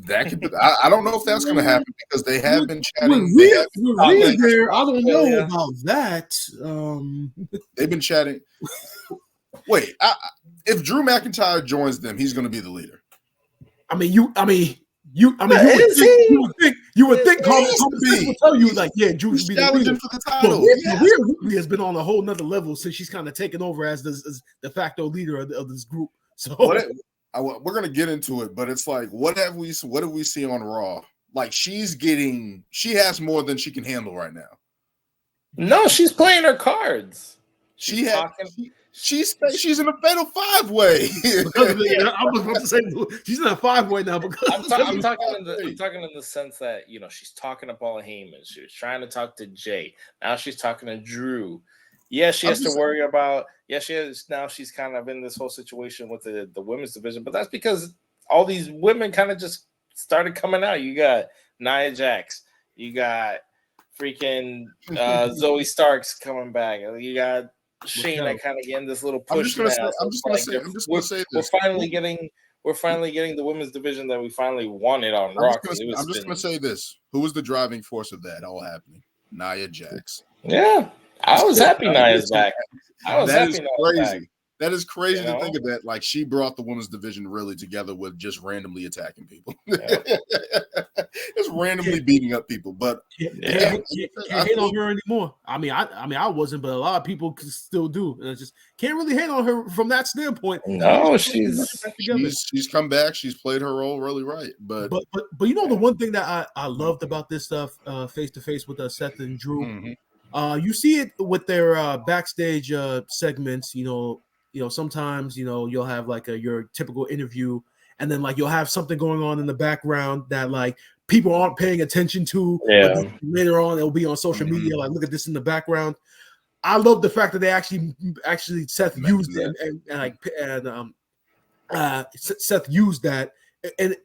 That could be. I don't know if that's going to happen, because they have been chatting. Rhea there, I don't know about that. They've been chatting. Wait, if Drew McIntyre joins them, he's going to be the leader. You would think Comedy would tell you, like, yeah, Drew should be the leader for the title. Rhea has been on a whole nother level since she's kind of taken over as the de facto leader of this group. So we're gonna get into it, but it's like, what do we see on Raw? Like, she has more than she can handle right now. No, she's playing her cards. She's in a fatal 5-way. I was about to say she's in a 5-way now. Because I'm talking in the sense that she's talking to Paul Heyman. She was trying to talk to Jay. Now she's talking to Drew. Yeah, she has to worry about. Yeah, she has. Now she's kind of in this whole situation with the women's division, but that's because all these women kind of just started coming out. You got Nia Jax. You got freaking Zoe Starks coming back. You got Shayna kind of getting this little push. I'm just gonna say this. We're finally getting the women's division that we finally wanted on Raw. I'm just gonna say this. Who was the driving force of that all happening? Nia Jax. Yeah. I was happy Nia's back. I was happy Nia's back. That is crazy to think of that. Like, she brought the women's division really together with just randomly attacking people. Just randomly beating up people. But can't hate on her anymore. I mean, I wasn't, but a lot of people still do. And it's just can't really hate on her from that standpoint. No, she's come back. She's played her role really right. But you know, the one thing that I loved about this stuff, face to face with Seth and Drew, you see it with their backstage segments. You know, sometimes, you'll have like your typical interview, and then like you'll have something going on in the background that like people aren't paying attention to. Yeah. But later on, it'll be on social media. Like, look at this in the background. I love the fact that they actually Seth used it Seth used that and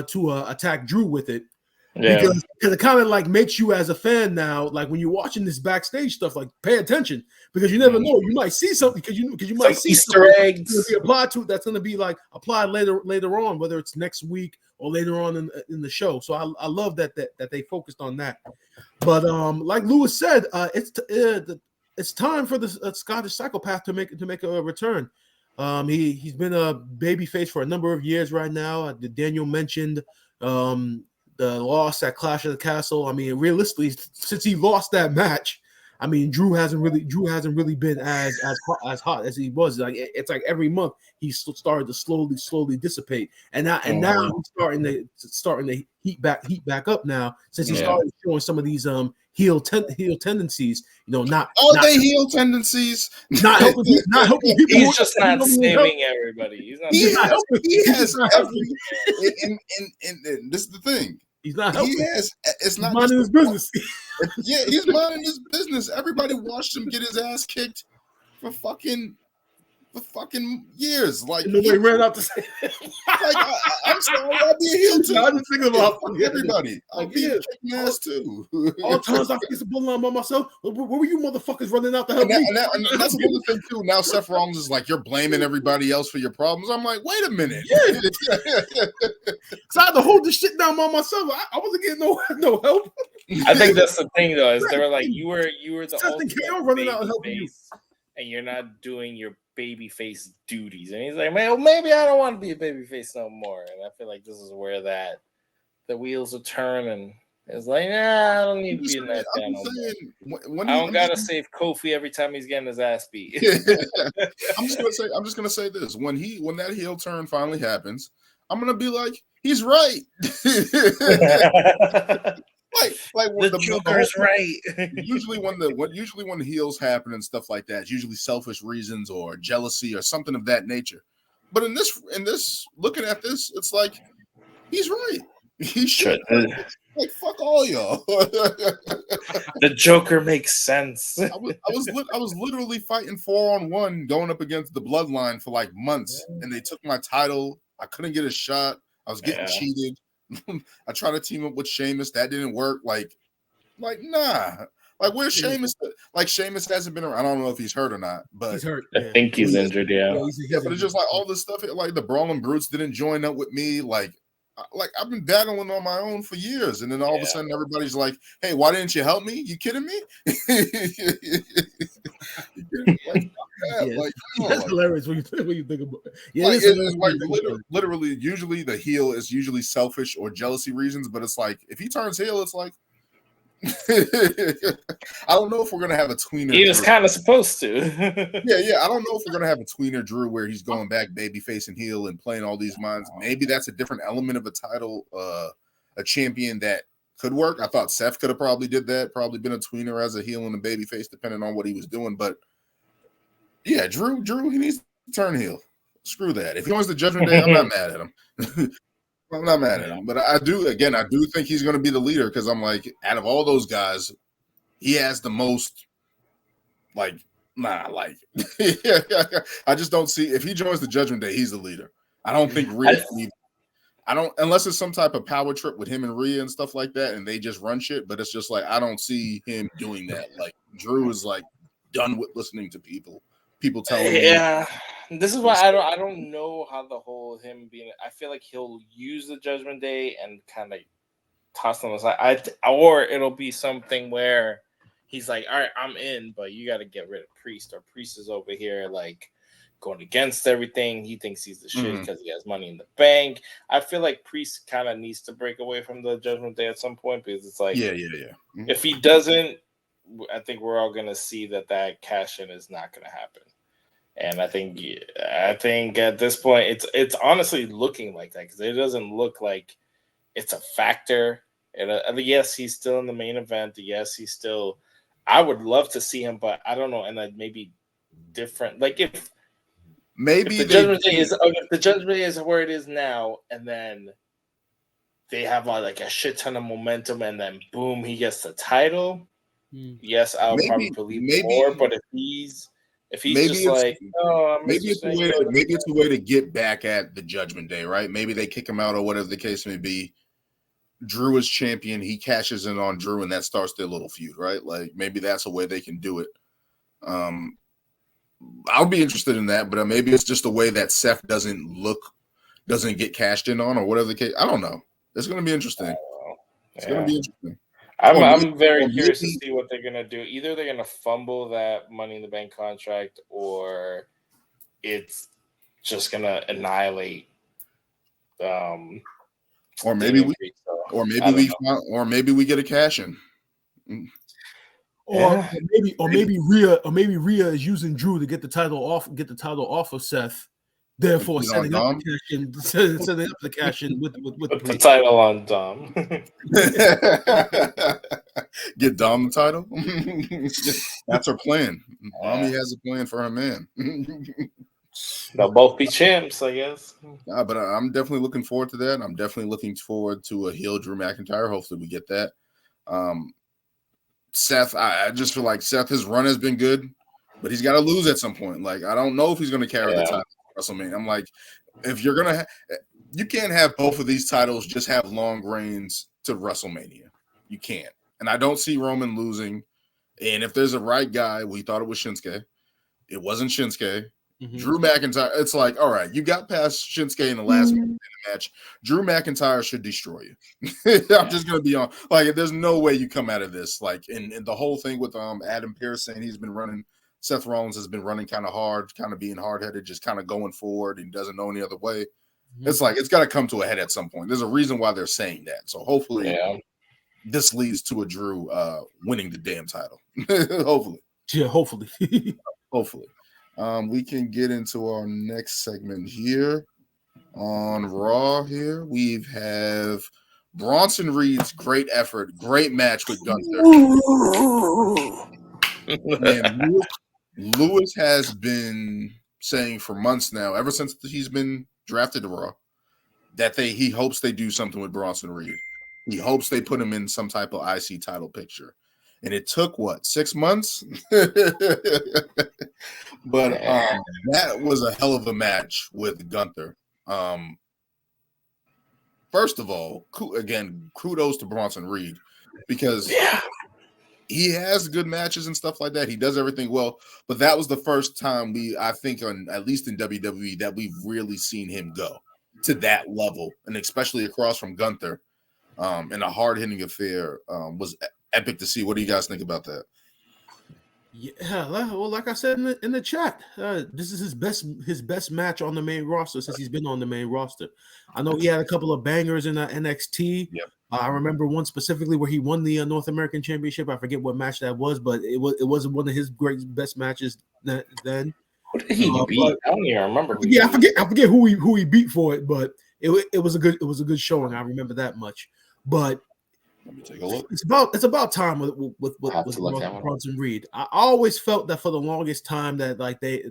to attack Drew with it. Yeah. Because it kind of like makes you as a fan now, like when you're watching this backstage stuff, like pay attention, because you never know, you might see something because you might see Easter eggs that's gonna be applied to, that's going to be like applied later on, whether it's next week or later on in the show. So I love that they focused on that. But like Lewis said, it's time for the Scottish Psychopath to make a return. He's been a babyface for a number of years right now. Daniel mentioned the loss at Clash of the Castle. I mean, realistically, since he lost that match, I mean, Drew hasn't really been as hot as he was. Like, it's like every month he started to slowly dissipate, and now he's starting to heat back up now, since he started showing some of these heel tendencies. Not heel tendencies. Not helping people. He's just not saving everybody. He's not. He has every. And this is the thing. He's not helping. It's not minding his business. He's minding his business. Everybody watched him get his ass kicked for fucking years. Like, nobody ran out to say. I'm sorry, I'll be a heel too. I'm just thinking about everybody. I'll be kicking ass too. All times I face the bloodline by myself. Where were you motherfuckers running out to help me? And that's another thing too. Now Seth Rollins is like, you're blaming everybody else for your problems. I'm like, wait a minute. Because I had to hold this shit down by myself. I wasn't getting no help. I think that's the thing though, is they were like, you were the ultimate running out and helping you, and you're not doing your babyface duties. And he's like, man, maybe I don't want to be a babyface no more. And I feel like this is where the wheels will turn, and it's like, nah, I don't need to be in that channel. I don't gotta save Kofi every time he's getting his ass beat. I'm just gonna say this. When that heel turn finally happens, I'm gonna be like, he's right. Like the Joker's right. Usually when heels happen and stuff like that, it's usually selfish reasons or jealousy or something of that nature. But in this looking at this, it's like, he's right. He should. Like, fuck all y'all. The Joker makes sense. I was literally fighting 4-on-1 going up against the Bloodline for like months, and they took my title. I couldn't get a shot. I was getting cheated. I tried to team up with Sheamus. That didn't work. Like nah. Like, where's Sheamus? Like, Sheamus hasn't been around. I don't know if he's hurt or not, but he's hurt. I think he's injured. Yeah, but it's just like all this stuff. Like, the Brawling Brutes didn't join up with me. Like I've been battling on my own for years, and then all of a sudden everybody's like, "Hey, why didn't you help me? You kidding me?" That's hilarious when you think about it. Yeah, it's like literally. Usually, the heel is usually selfish or jealousy reasons, but it's like, if he turns heel, it's like, I don't know if we're gonna have a tweener. He was kind of supposed to. yeah. I don't know if we're gonna have a tweener Drew where he's going back babyface and heel and playing all these minds. Maybe that's a different element of a title, a champion that could work. I thought Seth could have probably did that. Probably been a tweener as a heel and a babyface, depending on what he was doing. But yeah, Drew, he needs to turn heel. Screw that. If he wants the Judgment Day, I'm not mad at him. I'm not mad at him, but I do think he's going to be the leader, because I'm like, out of all those guys, he has the most, I just don't see, if he joins the Judgment Day, he's the leader. I don't think Rhea, unless it's some type of power trip with him and Rhea and stuff like that, and they just run shit, but it's just like, I don't see him doing that. Like, Drew is like done with listening to people telling him. Yeah. This is why I don't know how the whole him being. I feel like he'll use the Judgment Day and kind of toss them aside. Or it'll be something where he's like, "All right, I'm in, but you got to get rid of Priest, or Priest is over here like going against everything. He thinks he's the shit because he has money in the bank. I feel like Priest kind of needs to break away from the Judgment Day at some point because it's like, if he doesn't, I think we're all gonna see that cash in is not gonna happen. And I think at this point, it's honestly looking like that because it doesn't look like it's a factor. And yes, he's still in the main event. Yes, he's still. I would love to see him, but I don't know. And maybe different. Like if the Judgment Day is where it is now, and then they have like a shit ton of momentum, and then boom, he gets the title. Yes, I'll probably believe more. But if he's just like, oh, maybe it's a way to get back at the Judgment Day, right? Maybe they kick him out or whatever the case may be. Drew is champion. He cashes in on Drew, and that starts their little feud, right? Like maybe that's a way they can do it. I'll be interested in that, but maybe it's just a way that Seth doesn't get cashed in on, or whatever the case. I don't know. It's going to be interesting. It's going to be interesting. I'm very curious to see what they're going to do. Either they're going to fumble that Money in the Bank contract, or it's just going to annihilate. Or maybe we get a cash in. Or maybe Rhea is using Drew to get the title off of Seth, therefore setting up the cash in with the title on Dom. Get Dom the title. That's her plan. Mommy has a plan for her man. They'll both be champs, I guess. But I'm definitely looking forward to that. I'm definitely looking forward to a heel Drew McIntyre. Hopefully we get that. Seth, I just feel like Seth, his run has been good, but he's got to lose at some point. Like, I don't know if he's going to carry the title to WrestleMania. I'm like, if you're going to you can't have both of these titles just have long reigns to WrestleMania. You can't. And I don't see Roman losing. And if there's a right guy, we thought it was Shinsuke. It wasn't Shinsuke. Drew McIntyre, it's like, all right, you got past Shinsuke in the last match. Drew McIntyre should destroy you. I'm just going to be on. Like, there's no way you come out of this. Like, and the whole thing with Adam Pearce saying he's been running, Seth Rollins has been running kind of hard, kind of being hard-headed, just kind of going forward and doesn't know any other way. It's like, it's got to come to a head at some point. There's a reason why they're saying that. So hopefully this leads to a Drew winning the damn title. Hopefully. Yeah, hopefully. Hopefully. We can get into our next segment here on Raw. Here we have Bronson Reed's great effort, great match with Gunther. And Lewis has been saying for months now, ever since he's been drafted to Raw, that he hopes they do something with Bronson Reed. He hopes they put him in some type of IC title picture. And it took 6 months? But that was a hell of a match with Gunther. First of all, again, kudos to Bronson Reed, because he has good matches and stuff like that. He does everything well, but that was the first time I think, at least in WWE, that we've really seen him go to that level, and especially across from Gunther. And a hard-hitting affair was epic to see. What do you guys think about that? Yeah, well, like I said in the chat, this is his best match on the main roster since he's been on the main roster. I know he had a couple of bangers in NXT. Yep. I remember one specifically where he won the North American Championship. I forget what match that was, but it wasn't one of his best matches then. Who did he beat? I don't even remember. I forget who he beat for it, but it was a good showing. I remember that much. But let me take a look. It's about time with Bronson Reed. I always felt that for the longest time that like they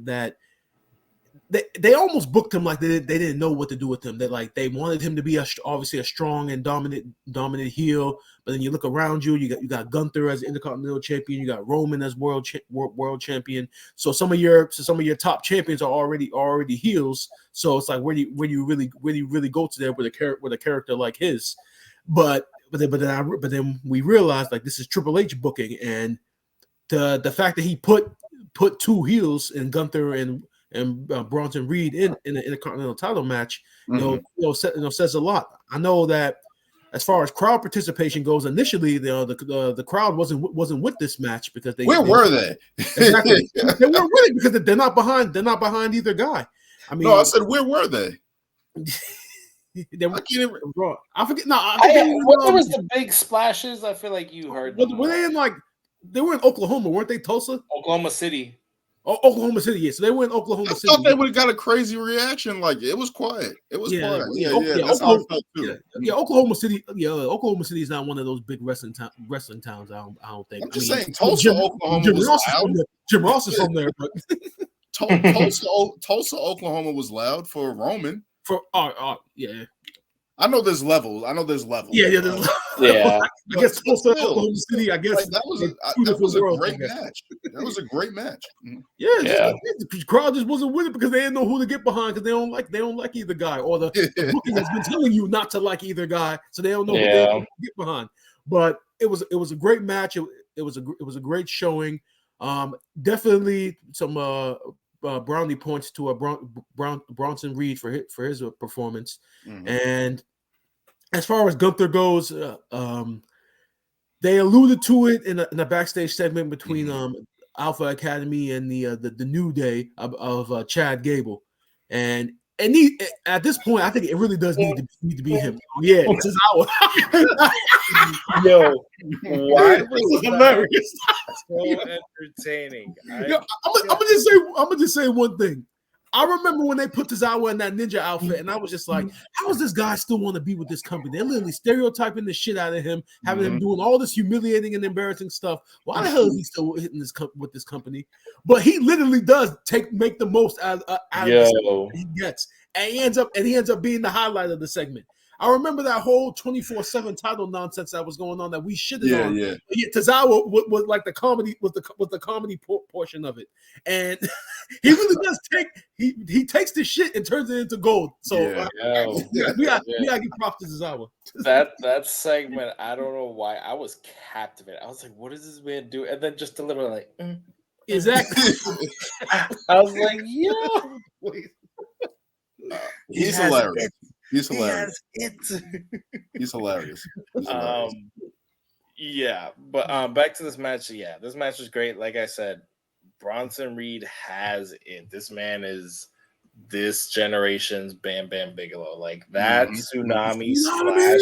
almost booked him like they didn't know what to do with him. That they wanted him to be obviously a strong and dominant heel, but then you look around you got Gunther as Intercontinental Champion, you got Roman as world champion. So some of your top champions are already heels. So it's like where do you really go to there with a character like his? But then we realized like this is Triple H booking, and the fact that he put two heels in Gunther and Bronson Reed in a Intercontinental title match, says a lot. I know that as far as crowd participation goes, initially the crowd wasn't with this match because where were they? Exactly, they weren't with it because they're not behind either guy. I mean, no, I said where were they? They were, I forget. No, what was the big splashes? I feel like you heard. Were they in like? They were in Oklahoma, weren't they? Tulsa, Oklahoma City. Oh, Oklahoma City. Yeah, so they were in Oklahoma City. I thought they would have got a crazy reaction. Like it was quiet. It was quiet. Yeah. That's how I felt too. Yeah, Oklahoma City. Yeah, Oklahoma City is not one of those big wrestling towns. I don't think. I'm just saying, Tulsa, Oklahoma was loud. Jim Ross is from there. But Tulsa, Oklahoma was loud for Roman. Yeah. I know there's levels. Yeah. Yeah. I guess Tulsa, Oklahoma City. I guess that was a great match. That was a great match. Yeah. The crowd just wasn't with it because they didn't know who to get behind because they don't like either guy, or the booking has been telling you not to like either guy, so they don't know who to get behind. But it was a great match. It was a great showing. Definitely some brownie points to Bronson Reed for his performance. Mm-hmm. And as far as Gunther goes, they alluded to it in a backstage segment between Alpha Academy and the New Day of Chad Gable, and he, at this point, I think it really does need to be him. Yeah, it's his hour. Yo, why was hilarious? So entertaining. I'm gonna just say one thing. I remember when they put Tozawa in that ninja outfit, and I was just like, how does this guy still want to be with this company? They're literally stereotyping the shit out of him, having him doing all this humiliating and embarrassing stuff. Why the hell is he still hitting with this company? But he literally does make the most out of the he gets. And he ends up being the highlight of the segment. I remember that whole 24/7 title nonsense that was going on that we shitted on. Yeah. Tozawa was like the comedy was the comedy portion of it, and he really does he takes the shit and turns it into gold. So we gotta give props to Tozawa. That segment, I don't know why I was captivated. I was like, what does this man do? And then just deliver like exactly. I was like, yo, he's hilarious. He's hilarious. He's hilarious. Yeah, but back to this match. Yeah, this match was great. Like I said, Bronson Reed has it. This man is this generation's Bam Bam Bigelow. Like that tsunami splash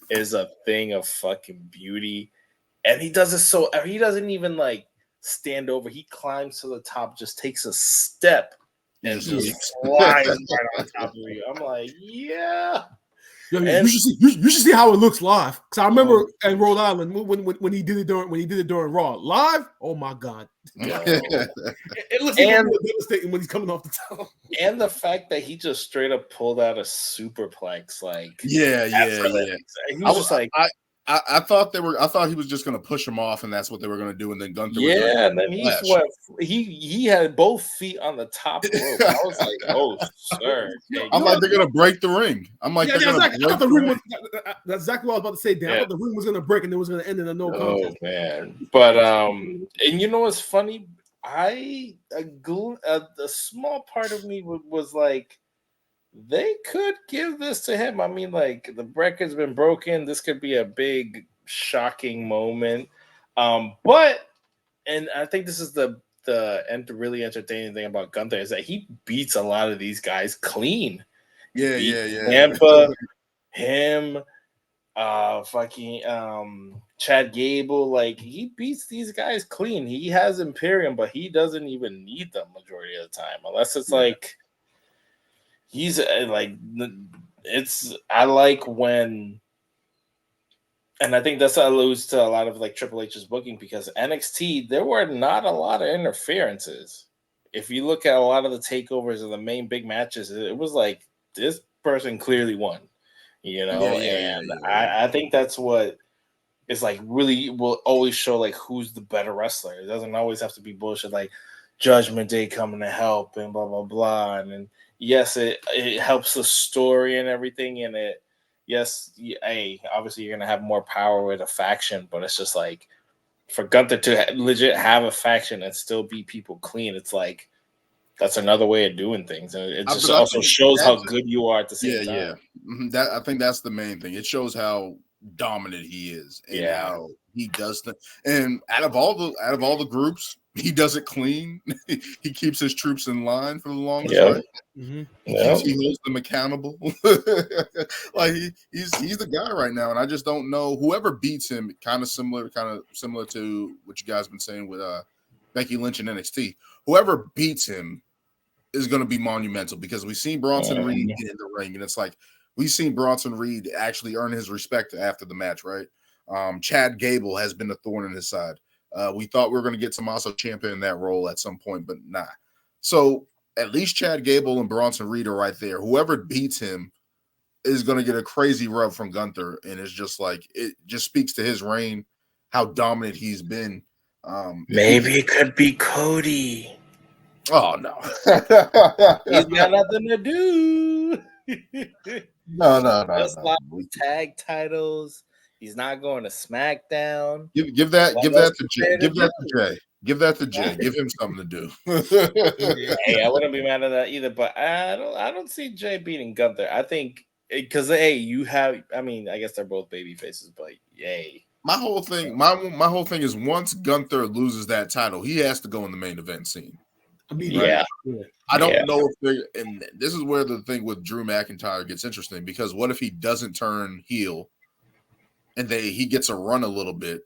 is a thing of fucking beauty, and he does it so. He doesn't even like stand over. He climbs to the top, just takes a step. And just flies right on top of you. I'm like, yeah. You should see how it looks live. Because I remember in Rhode Island when he did it during Raw live. Oh my god, it looks like devastating when he's coming off the top. And the fact that he just straight up pulled out a superplex, like He was just like. I thought he was just going to push him off, and that's what they were going to do. And then Gunther, and then he had both feet on the top rope. I was like, oh, sir. I'm like, they're going to break the ring. I'm like, that's exactly what I was about to say. Dan. I thought the ring was going to break, and it was going to end in a no contest. Oh man, but and you know what's funny? A small part of me was like, they could give this to him. I mean, like, the record's been broken. This could be a big, shocking moment. But I think this is the really entertaining thing about Gunther is that he beats a lot of these guys clean. Tampa, him, Chad Gable, like, he beats these guys clean. He has Imperium, but he doesn't even need them majority of the time, unless it's like. He's like, I like when, and I think that's alludes to a lot of like Triple H's booking because NXT, there were not a lot of interferences. If you look at a lot of the takeovers of the main big matches, it was like this person clearly won, I think that's what is like really will always show like who's the better wrestler. It doesn't always have to be bullshit like Judgment Day coming to help and blah, blah, blah. And yes, it helps the story and everything. And obviously you're going to have more power with a faction, but it's just like for Gunther to legit have a faction and still beat people clean, it's like that's another way of doing things, and it just But I also think shows how that's good you are at the same time. yeah. That I think that's the main thing. It shows how dominant he is and how he does the. And out of all the groups, he does it clean. He keeps his troops in line for the longest, right? Mm-hmm. He holds them accountable. Like he's the guy right now, and I just don't know whoever beats him. Kind of similar to what you guys been saying with Becky Lynch and NXT. Whoever beats him is going to be monumental because we've seen Bronson Reed get in the ring, and it's like we've seen Bronson Reed actually earn his respect after the match, right? Chad Gable has been a thorn in his side. We thought we were going to get Tommaso Ciampa in that role at some point, but nah. So at least Chad Gable and Bronson Reed are right there. Whoever beats him is going to get a crazy rub from Gunther, and it's just like it just speaks to his reign, how dominant he's been. Maybe it could be Cody. Oh no, he's got nothing to do. No. Tag titles. He's not going to SmackDown. Give that to Jay. Give that to Jay. Give him something to do. Hey, I wouldn't be mad at that either. But I don't see Jay beating Gunther. I think because I guess they're both baby faces, but yay. My whole thing is once Gunther loses that title, he has to go in the main event scene. I mean, yeah. I don't know if they're, and this is where the thing with Drew McIntyre gets interesting because what if he doesn't turn heel and he gets a run a little bit?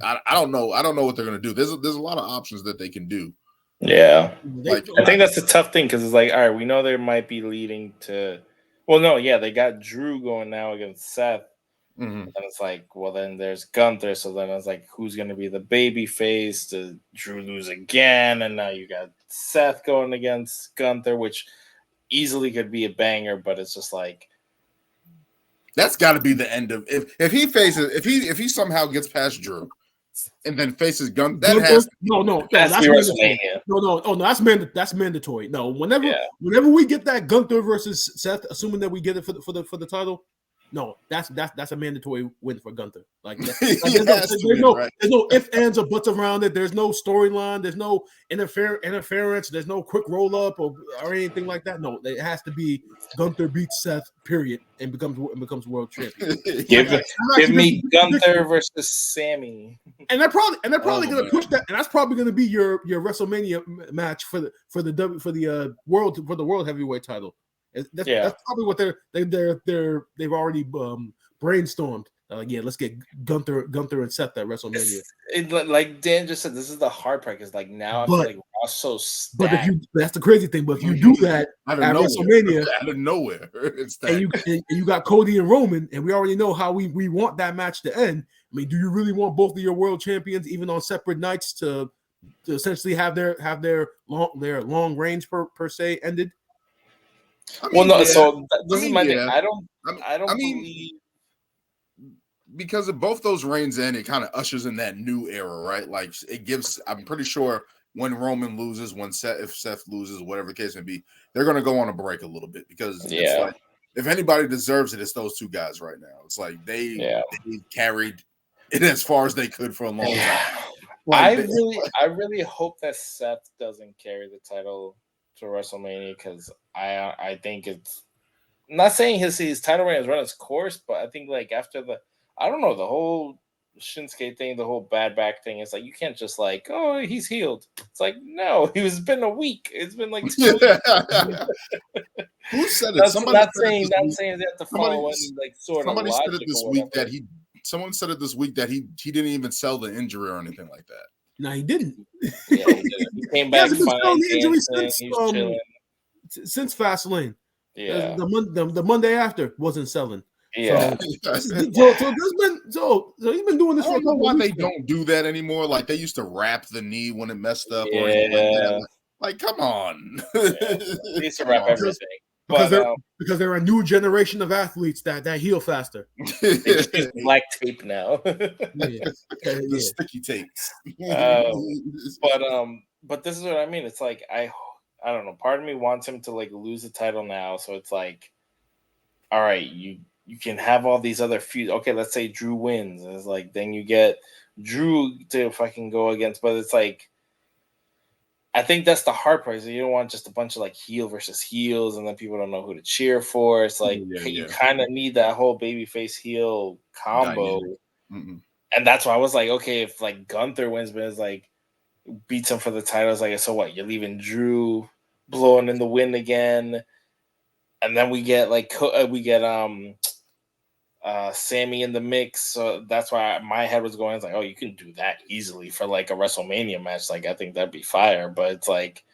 I don't know. I don't know what they're going to do. There's a lot of options that they can do. Yeah. Like I think that's a tough thing because it's like, all right, we know they might be leading to. Well, no, yeah, they got Drew going now against Seth. Mm-hmm. And it's like, well, then there's Gunther. So then it's like, who's going to be the baby face? Does Drew lose again? And now you got Seth going against Gunther, which easily could be a banger, but it's just like. That's got to be the end of if he somehow gets past Drew and then faces Gunther. That has that's mandatory. No, whenever we get that Gunther versus Seth, assuming that we get it for the title. No, that's a mandatory win for Gunther. There's no ifs, ands, or buts around it. There's no storyline. There's no interference. There's no quick roll up or anything like that. No, it has to be Gunther beats Seth, period, and becomes world champion. Give me Gunther versus Sami. And they're probably going to push that, and that's probably going to be your WrestleMania match for the world heavyweight title. That's probably what they've already brainstormed. Let's get Gunther and Seth at WrestleMania. Like Dan just said, this is the hard part because like now I feel like Raw's so stacked. But that's the crazy thing. But if you do that at WrestleMania, out of nowhere, it's and you got Cody and Roman, and we already know how we want that match to end. I mean, do you really want both of your world champions, even on separate nights, to essentially have their long range per se ended? So this is my thing. I don't believe because of both those reigns end, it kind of ushers in that new era, right? Like it gives. I'm pretty sure when Roman loses, if Seth loses, whatever the case may be, they're going to go on a break a little bit because it's like, if anybody deserves it, it's those two guys right now. It's like they carried it as far as they could for a long time. I really hope that Seth doesn't carry the title to WrestleMania because I think it's. I'm not saying his title reign has run its course, but I think like after the whole Shinsuke thing, the whole bad back thing, it's like you can't just like, oh, he's healed. It's like, no, it's been a week. It's been like 2 weeks. Who said it? Not saying they have to follow any like sort somebody of said it this week that someone said it this week that he didn't even sell the injury or anything like that. No, he didn't. Yeah, he came back fine. Since Fastlane. Yeah. The Monday after wasn't selling. Yeah. So he's been doing this. I don't know why they don't do that anymore. Like they used to wrap the knee when it messed up or anything like that. Like, come on. They used to wrap everything. Because they're a new generation of athletes that heal faster. It's black tape now. The sticky tapes. But this is what I mean. It's like I don't know. Part of me wants him to like lose the title now. So it's like, all right, you can have all these other feuds. Okay, let's say Drew wins. And it's like then you get Drew to fucking go against. But it's like I think that's the hard part. So you don't want just a bunch of like heel versus heels, and then people don't know who to cheer for. It's like you kind of need that whole babyface heel combo, and that's why I was like, okay, if like Gunther wins, but it's like beats him for the title, it's like, so what? You're leaving Drew blowing in the wind again, and then we get like Sami in the mix. So that's why my head was going. It's like, oh, you can do that easily for like a WrestleMania match. Like I think that'd be fire. But it's like,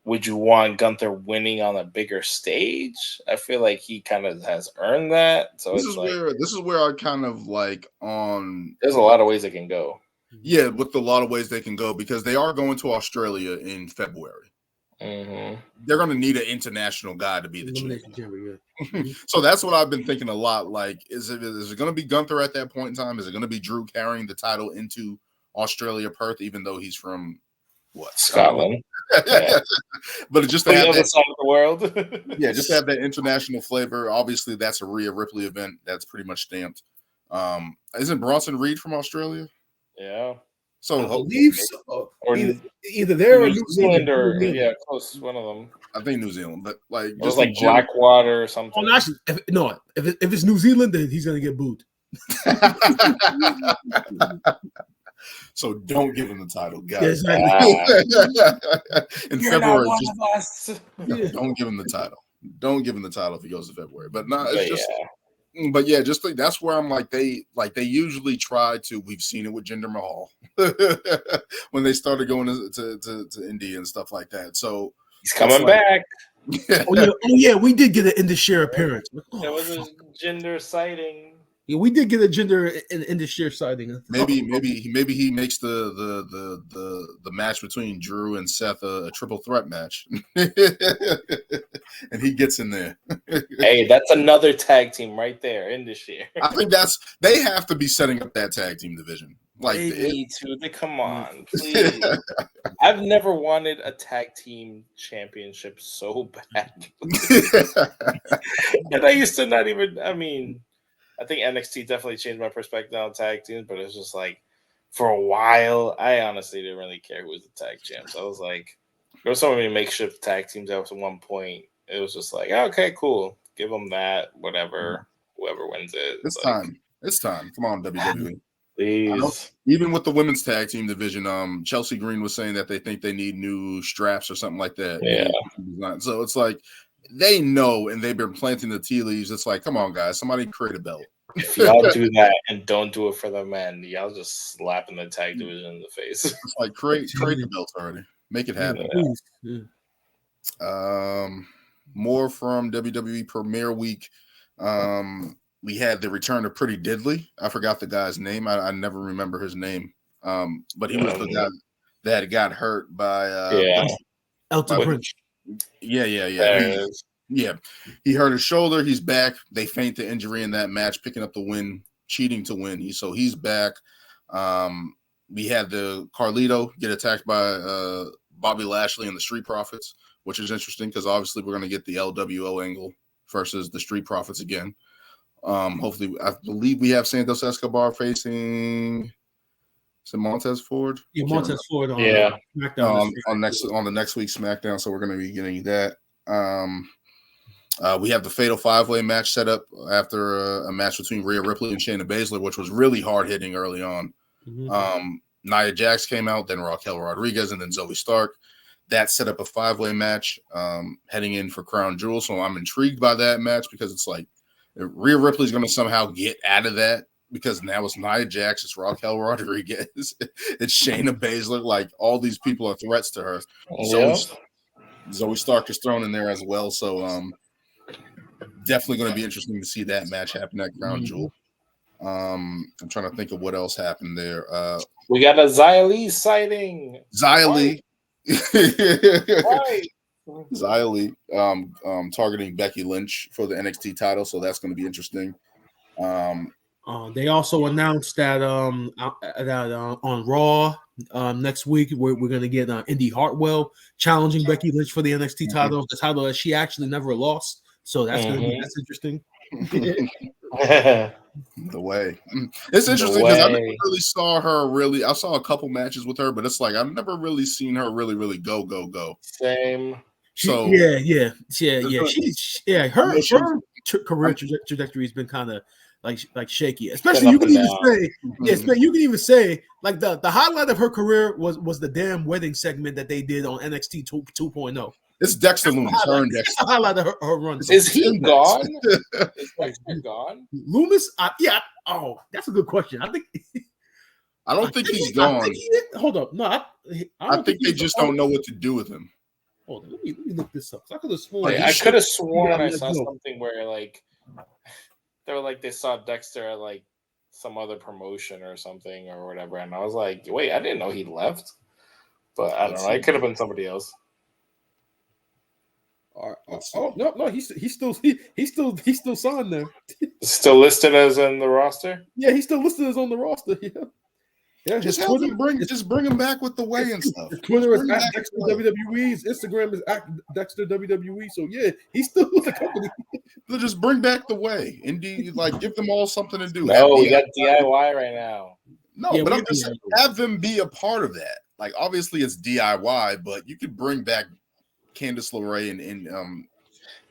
would you want Gunther winning on a bigger stage? I feel like he kind of has earned that. So this is where I kind of like on. There's a lot of ways it can go. Yeah, with a lot of ways they can go because they are going to Australia in February. They're going to need an international guy to be the champion. So that's what I've been thinking a lot. Like, is it going to be Gunther at that point in time? Is it going to be Drew carrying the title into Australia, Perth, even though he's from Scotland? But just to have the other side of the world. Just to have that international flavor. Obviously, that's a Rhea Ripley event. That's pretty much stamped. Isn't Bronson Reed from Australia? Yeah. So I believe so. Or either there or New Zealand close one of them. I think New Zealand, but like it was like Blackwater or something. Oh, actually, if it's New Zealand, then he's gonna get booed. So don't give him the title, guys. In February, don't give him the title. Don't give him the title if he goes to February. But no, it's just. But yeah, just like that's where I'm like they usually try to. We've seen it with Jinder Mahal when they started going to India and stuff like that. So he's coming back. Oh yeah, we did get an Indus share appearance. There was a Jinder sighting. Yeah, we did get a Jinder Indus share sighting. Maybe he makes the match between Drew and Seth a triple threat match, and he gets in there. Hey, that's another tag team right there in this year. I think they have to be setting up that tag team division. Like they need to. Come on, please. I've never wanted a tag team championship so bad, and I used to not even. I mean. I think NXT definitely changed my perspective on tag teams, but it's just like for a while, I honestly didn't really care who was the tag champs. I was like, there were so many makeshift tag teams at one point. It was just like, okay, cool, give them that, whatever, whoever wins it. It's time. It's time. Come on, WWE. Please. Even with the women's tag team division, Chelsea Green was saying that they think they need new straps or something like that. Yeah. So it's like. They know, and they've been planting the tea leaves. It's like, come on, guys, somebody create a belt. If y'all do that and don't do it for the men, y'all just slapping the tag division in the face. It's like create the belts already. Make it happen. Yeah. More from WWE Premiere Week. We had the return of Pretty Diddley. I forgot the guy's name. I never remember his name. But he was the guy that got hurt by Elton Prince. Yeah. He hurt his shoulder. He's back. They feint the injury in that match, picking up the win, cheating to win. So he's back. We had the Carlito get attacked by Bobby Lashley and the Street Profits, which is interesting because obviously we're going to get the LWO angle versus the Street Profits again. Hopefully, I believe we have Santos Escobar facing. Is it Montez Ford? Yeah, Montez Ford. SmackDown on the next week's SmackDown. So we're going to be getting that. We have the Fatal 5-Way match set up after a match between Rhea Ripley and Shayna Baszler, which was really hard hitting early on. Nia Jax came out, then Raquel Rodriguez, and then Zoe Stark. That set up a 5-way match heading in for Crown Jewel. So I'm intrigued by that match because it's like Rhea Ripley's going to somehow get out of that. Because now it's Nia Jax, it's Raquel Rodriguez, it's Shayna Baszler. Like all these people are threats to her. Zoe Stark is thrown in there as well. So definitely going to be interesting to see that match happen at Crown Jewel. I'm trying to think of what else happened there. We got a Xia Li sighting. Xia Li. Right. Xia Li targeting Becky Lynch for the NXT title. So that's going to be interesting. They also announced that on Raw next week we're going to get Indy Hartwell challenging Becky Lynch for the NXT title, the title that she actually never lost. So that's going to be interesting. The way. It's interesting because I never really saw her I saw a couple matches with her, but it's like I've never really seen her really go. Same. So yeah. Her career trajectory has been kind of like shaky. Especially you can even say like the highlight of her career was the damn wedding segment that they did on NXT 2.0. It's Dexter Lumis. That's the highlight of her run. Is he gone? Is Dexter gone? Lumis? Oh, that's a good question. I don't think he's gone. Hold up. No, I think they just don't know what to do with him. Hold on. Let me look this up. I could have sworn. I could have sworn I saw something where like they were like they saw Dexter at like some other promotion or something or whatever, and I was like, wait, I didn't know he left. But I don't know. It could have been somebody else. No, he's still signed there. Still listed as in the roster? Yeah, he's still listed as on the roster. Yeah. Just bring him back with the way and stuff. Twitter is at Dexter WWE's Instagram is at Dexter WWE. So yeah, he's still with the company. So just bring back the way. Indeed, like give them all something to do. No, we got DIY right now. No, but I'm just saying, have them be a part of that. Like obviously it's DIY, but you could bring back Candice LeRae and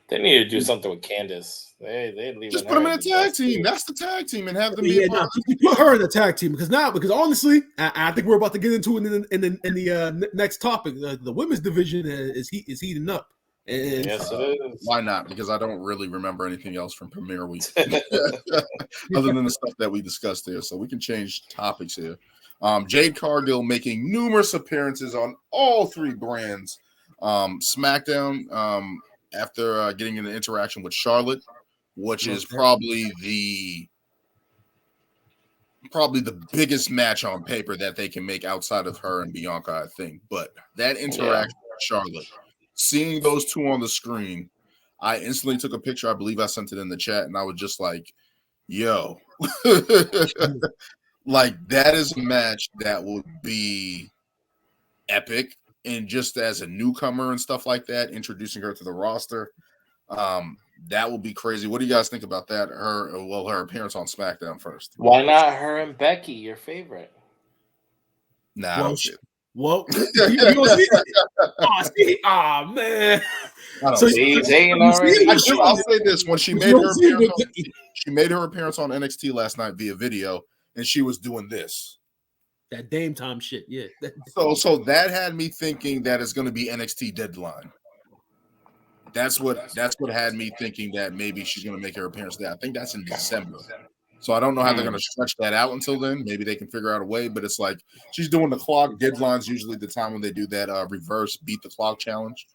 they need to do something with Candice. They leave. Just put them in a tag team. That's the tag team, and have them be a part of put her in the tag team because honestly, I think we're about to get into it in the next topic. The women's division is heating up. And, yes, it is. Why not? Because I don't really remember anything else from Premiere Week other than the stuff that we discussed there. So we can change topics here. Jade Cargill making numerous appearances on all three brands. SmackDown after getting an interaction with Charlotte, which is probably the biggest match on paper that they can make outside of her and Bianca, I think. But that interaction with Charlotte, seeing those two on the screen, I instantly took a picture. I believe I sent it in the chat, and I was just like, yo. Like, that is a match that would be epic. And just as a newcomer and stuff like that, introducing her to the roster, that will be crazy. What do you guys think about that? Her appearance on SmackDown first. Why not her and Becky, your favorite? Nah, I don't see it. Well, you gonna see it? Oh man. I'll say this: when she made her appearance on NXT last night via video, and she was doing this. That Dame Time shit, yeah. So that had me thinking that it's going to be NXT Deadline. That's what had me thinking that maybe she's going to make her appearance there. I think that's in December. So I don't know how they're going to stretch that out until then. Maybe they can figure out a way, but it's like she's doing the clock. Deadline's usually the time when they do that reverse beat the clock challenge.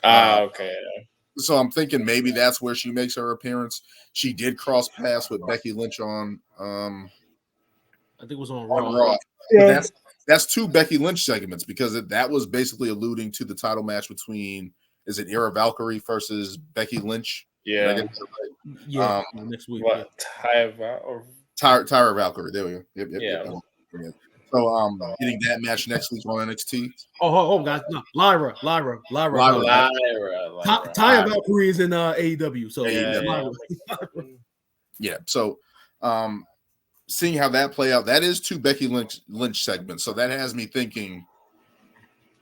Okay. So I'm thinking maybe that's where she makes her appearance. She did cross paths with Becky Lynch on I think it was on Raw. Yeah. That's two Becky Lynch segments because that was basically alluding to the title match between is it Ira Valkyrie versus Becky Lynch? Yeah. Next week. What? Tyra Valkyrie. There we go. Yep. So getting that match next week on NXT. Oh guys, no, Lyra. Tyra Valkyrie is in AEW. So yeah. So seeing how that play out, that is two Becky Lynch segments. So that has me thinking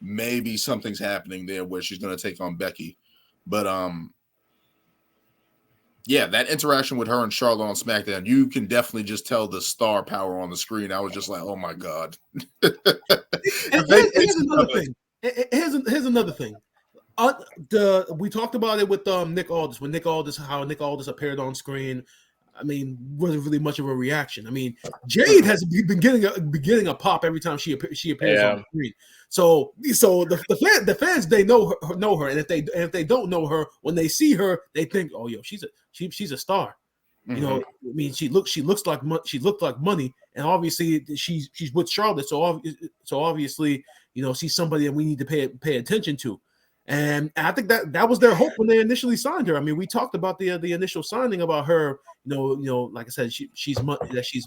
maybe something's happening there where she's going to take on Becky. But yeah, that interaction with her and Charlotte on SmackDown, you can definitely just tell the star power on the screen. I was just like, oh my God. Here's another thing. Here's another thing. We talked about it with Nick Aldis. When Nick Aldis appeared on screen, I mean, wasn't really much of a reaction. I mean, Jade has been getting a pop every time she appears on the screen. So the fans they know her, and if they don't know her, when they see her, they think, oh, yo, she's a star. Mm-hmm. You know, I mean, she looks like money, and obviously she's with Charlotte, so obviously, you know, she's somebody that we need to pay attention to. And I think that was their hope when they initially signed her. I mean, we talked about the initial signing about her. You know, like I said, she's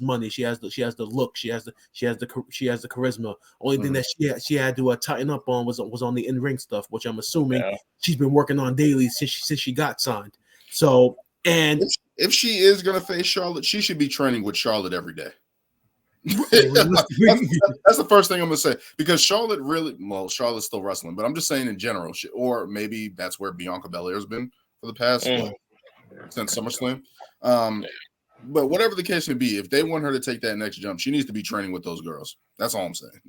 money. She has the look. She has the charisma. Only thing that she had to tighten up on was on the in-ring stuff, which I'm assuming she's been working on daily since she got signed. So And if she is gonna face Charlotte, she should be training with Charlotte every day. that's the first thing I'm gonna say, because Charlotte Charlotte's still wrestling, but I'm just saying in general, or maybe that's where Bianca Belair's been for the past since SummerSlam. But whatever the case may be, if they want her to take that next jump, she needs to be training with those girls. That's all I'm saying.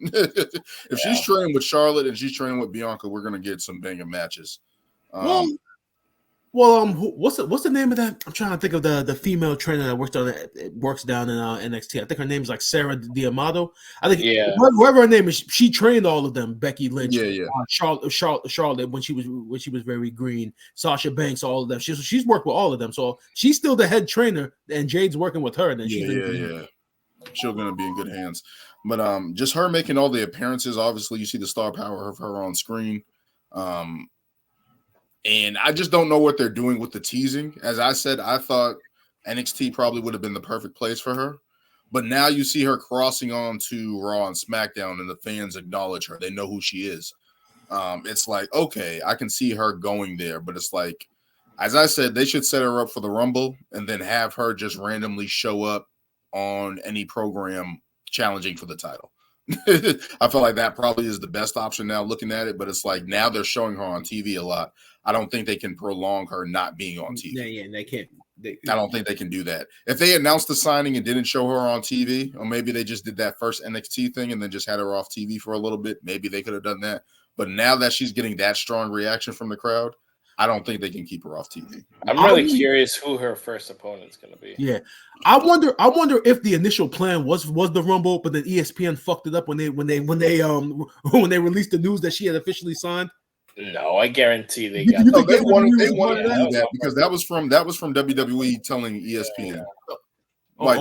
If she's training with Charlotte and she's training with Bianca, we're gonna get some banging matches. What's the name of that? I'm trying to think of the female trainer that works down in NXT. I think her name is like Sarah D'Amato. I think whoever her name is, she trained all of them. Becky Lynch, Charlotte when she was very green. Sasha Banks, all of them. She's worked with all of them, so she's still the head trainer, and Jade's working with her. And then she's gonna be in good hands. But just her making all the appearances. Obviously, you see the star power of her on screen. And I just don't know what they're doing with the teasing. As I said, I thought NXT probably would have been the perfect place for her. But now you see her crossing on to Raw and SmackDown, and the fans acknowledge her. They know who she is. It's like, okay, I can see her going there. But it's like, as I said, they should set her up for the Rumble and then have her just randomly show up on any program challenging for the title. I feel like that probably is the best option now looking at it. But it's like now they're showing her on TV a lot. I don't think they can prolong her not being on TV. Yeah, they can't. I don't think they can do that. If they announced the signing and didn't show her on TV, or maybe they just did that first NXT thing and then just had her off TV for a little bit, maybe they could have done that. But now that she's getting that strong reaction from the crowd, I don't think they can keep her off TV. I'm really curious who her first opponent's going to be. Yeah, I wonder if the initial plan was the Rumble, but then ESPN fucked it up when they released the news that she had officially signed. No, I guarantee they got. No, they wanted to do that because that was from WWE telling ESPN.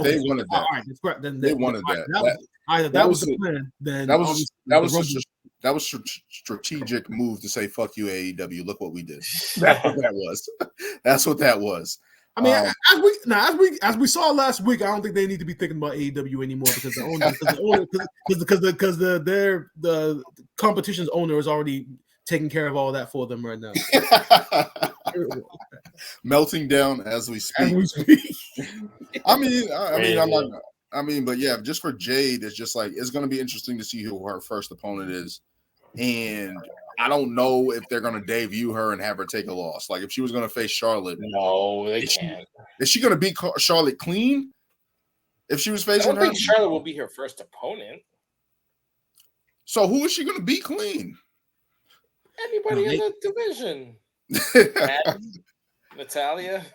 They wanted that. All right, that's correct. Then they wanted that. That was the plan. Then that was a strategic move to say "fuck you, AEW." Look what we did. That's what that was. That's what that was. I mean, as we saw last week, I don't think they need to be thinking about AEW anymore because the competition's owner is already taking care of all that for them right now. Melting down as we speak. But yeah, just for Jade, it's just like it's going to be interesting to see who her first opponent is, and I don't know if they're going to debut her and have her take a loss. Like if she was going to face Charlotte, no, they can't. Is she going to beat Charlotte clean? If she was facing I don't think Charlotte will be her first opponent. So who is she going to beat clean? Anybody in the division. Natalia.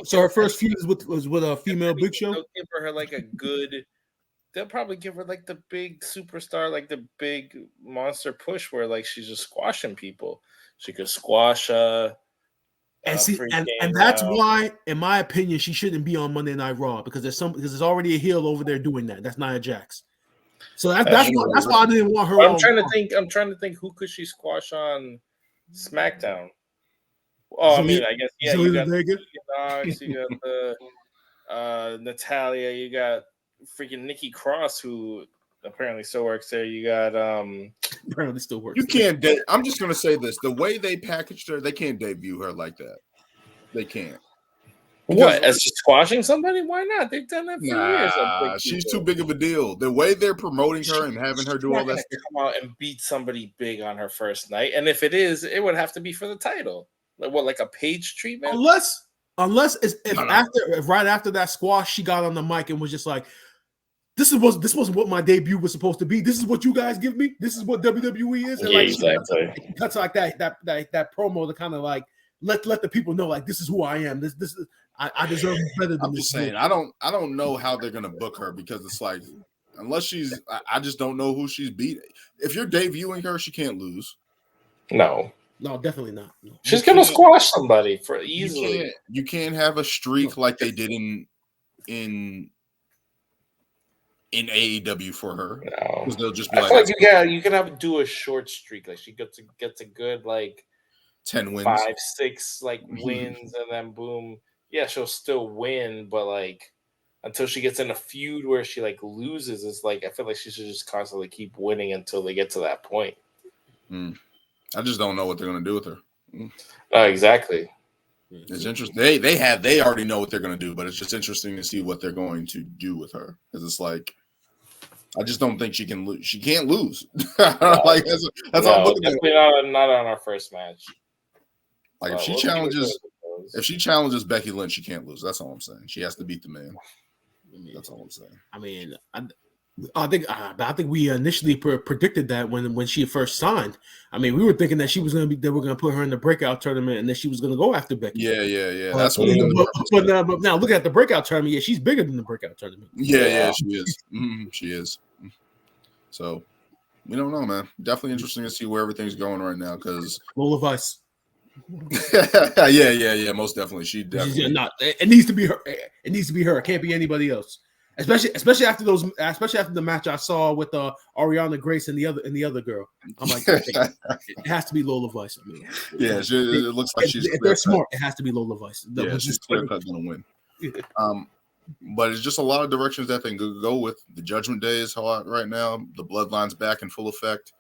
So her first feud was with a female Big Show. They'll give her like a good. They'll probably give her like the big superstar, like the big monster push, where like she's just squashing people. She could squash. And that's why, in my opinion, she shouldn't be on Monday Night Raw because there's already a heel over there doing that. That's Nia Jax. So that's why I didn't want her. I'm trying to think who could she squash on SmackDown. Oh, I mean, I guess you got Knox, you got the Natalia, you got freaking Nikki Cross, who apparently still works there. You got apparently still works. You can't. I'm just gonna say this: the way they packaged her, they can't debut her like that. They can't. What, as just squashing somebody? Why not? They've done that for years. She's too big of a deal. The way they're promoting her and having her do all that stuff. Come out and beat somebody big on her first night, and if it is, it would have to be for the title. Like a Paige treatment? Unless right after that squash, she got on the mic and was just like, "This wasn't what my debut was supposed to be. This is what you guys give me. This is what WWE is." And exactly. Cuts like that promo to kind of like let the people know like this is who I am. This is I deserve better than I'm this. Just saying, I don't know how they're gonna book her because it's like unless I just don't know who she's beating. If you're debuting her, she can't lose. No, definitely not. No. She's gonna squash somebody for easily. You can't have a streak like they did in AEW for her. No, because they'll just be I feel like you can do a short streak. Like she gets a good like 10 wins, 5-6 like wins, and then boom. Yeah, she'll still win, but like until she gets in a feud where she like loses, it's like I feel like she should just constantly keep winning until they get to that point. I just don't know what they're going to do with her. Exactly. It's interesting. They already know what they're going to do, but it's just interesting to see what they're going to do with her. Because it's like, I just don't think she can lose. She can't lose. Like that's all I'm looking at. Definitely not on our first match. Like if she challenges Becky Lynch, she can't lose. That's all I'm saying. She has to beat the man. That's all I'm saying. I mean, I think we initially predicted that when she first signed. I mean, we were thinking that they were going to put her in the breakout tournament and that she was going to go after Becky. Yeah. That's what. But now look at the breakout tournament. Yeah, she's bigger than the breakout tournament. Yeah, she is. She is. So we don't know, man. Definitely interesting to see where everything's going right now. Because Lola Vice. yeah. Most definitely, she definitely. Not. It needs to be her. It needs to be her. It can't be anybody else. Especially after the match I saw with Ariana Grace and the other girl. I'm like, it has to be Lola Vice. I mean, it looks like she's. If they're smart, it has to be Lola Vice. She's clear cut going to win. But it's just a lot of directions that they can go with. The Judgment Day is hot right now. The Bloodline's back in full effect.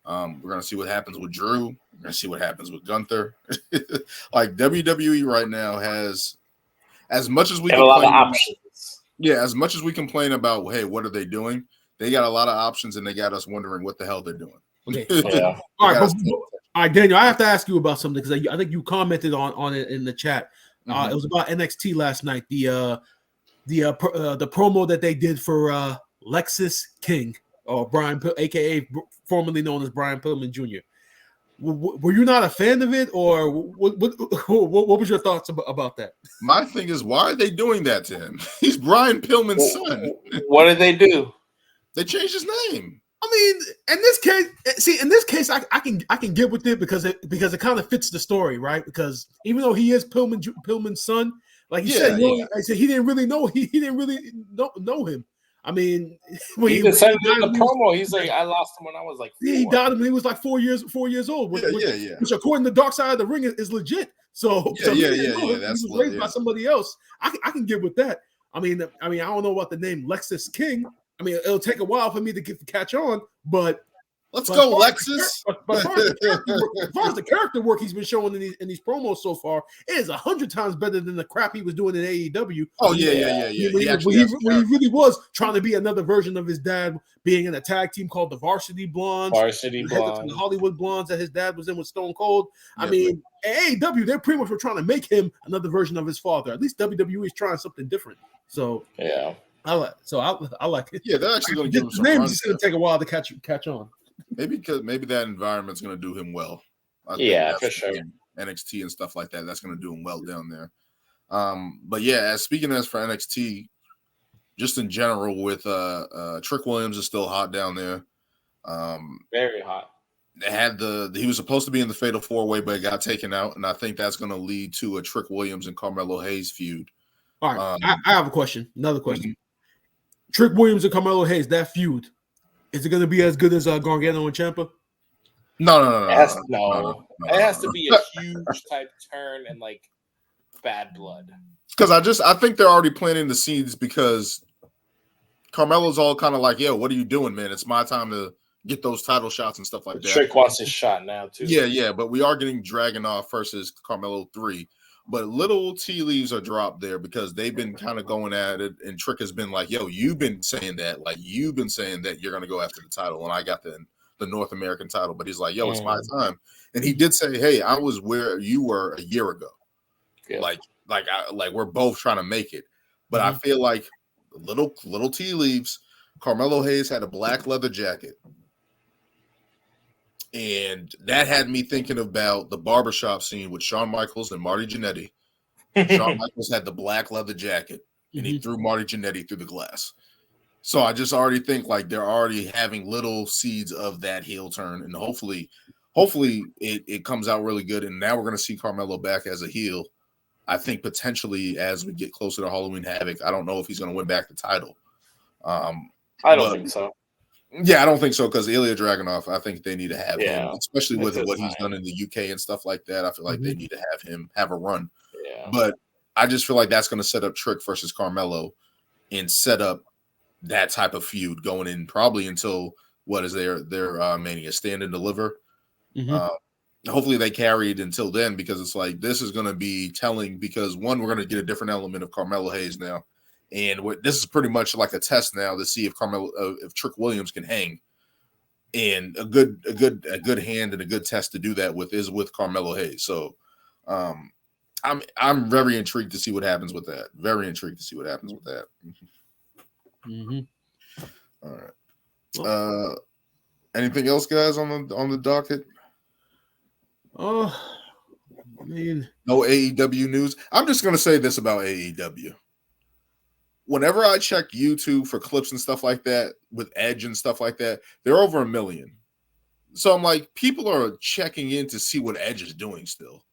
We're gonna see what happens with Drew. We're gonna see what happens with Gunther. Like WWE right now has, as much as we have a lot of options. As much as we complain about, hey, what are they doing? They got a lot of options, and they got us wondering what the hell they're doing. Okay. Yeah. All right, Daniel. I have to ask you about something because I think you commented on it in the chat. It was about NXT last night. The promo that they did for Lexis King or Brian, aka formerly known as Brian Pillman Jr. Were you not a fan of it, or what was your thoughts about that? My thing is, why are they doing that to him? He's Brian Pillman's son. What did they do? They changed his name. I mean, in this case, I can get with it because it kind of fits the story, right? Because even though he is Pillman's son, like he said, he didn't really know know him. I mean, when he said in the promo, he's like, I lost him when I was like 4. He died when he was like 4 years old. Which according to Dark Side of the Ring is legit. So That's he was raised by somebody else. I can get with that. I mean, I don't know about the name Lexis King. I mean, it'll take a while for me to catch on, but let's go, Lexus. But as far as the character work he's been showing in these promos so far, it is 100 times better than the crap he was doing in AEW. Oh yeah. When he really was trying to be another version of his dad, being in a tag team called the Varsity Blondes, the Hollywood Blondes that his dad was in with Stone Cold. I mean, AEW, they're pretty much trying to make him another version of his father. At least WWE is trying something different. So yeah. I like it. Yeah, they're actually going to give him some name. It's going to take a while to catch on. Maybe that environment's going to do him well. For sure. NXT and stuff like that. That's going to do him well down there. But yeah, speaking as for NXT, just in general, with Trick Williams is still hot down there. Very hot. He was supposed to be in the Fatal 4-Way, but it got taken out, and I think that's going to lead to a Trick Williams and Carmelo Hayes feud. All right, I have a question. Another question. Mm-hmm. Trick Williams and Carmelo Hayes, that feud, is it going to be as good as Gargano and Ciampa? No. It has to be a huge type turn and like bad blood. Because I think they're already planting the seeds because Carmelo's all kind of like, yo, what are you doing, man? It's my time to get those title shots and stuff like that. Trick wants his shot now too. Yeah, but we are getting Dragunov versus Carmelo 3. But little tea leaves are dropped there because they've been kind of going at it, and Trick has been like, yo, you've been saying that you're going to go after the title, and I got the North American title. But he's like, yo, it's my time. And he did say, hey, I was where you were a year ago. Yeah. Like we're both trying to make it. But I feel like little tea leaves, Carmelo Hayes had a black leather jacket. And that had me thinking about the barbershop scene with Shawn Michaels and Marty Jannetty. Shawn Michaels had the black leather jacket, and he threw Marty Jannetty through the glass. So I just already think like they're already having little seeds of that heel turn, and hopefully it comes out really good. And now we're going to see Carmelo back as a heel. I think potentially as we get closer to Halloween Havoc, I don't know if he's going to win back the title. I don't think so. Yeah, I don't think so because Ilya Dragunov, I think they need to have him, especially with what he's done in the UK and stuff like that. I feel like they need to have him have a run. Yeah. But I just feel like that's going to set up Trick versus Carmelo and set up that type of feud going in probably until what is their Mania, Stand and Deliver. hopefully they carry it until then, because it's like this is going to be telling, because one, we're going to get a different element of Carmelo Hayes now, and this is pretty much like a test now to see if Trick Williams can hang, and a good hand and a good test to do that with is with Carmelo Hayes. So I'm very intrigued to see what happens with that. Very intrigued to see what happens with that. Mm-hmm. All right. Anything else, guys, on the docket? I mean, no AEW news. I'm just gonna say this about AEW. Whenever I check YouTube for clips and stuff like that with Edge and stuff like that, they're over 1 million. So I'm like, people are checking in to see what Edge is doing still.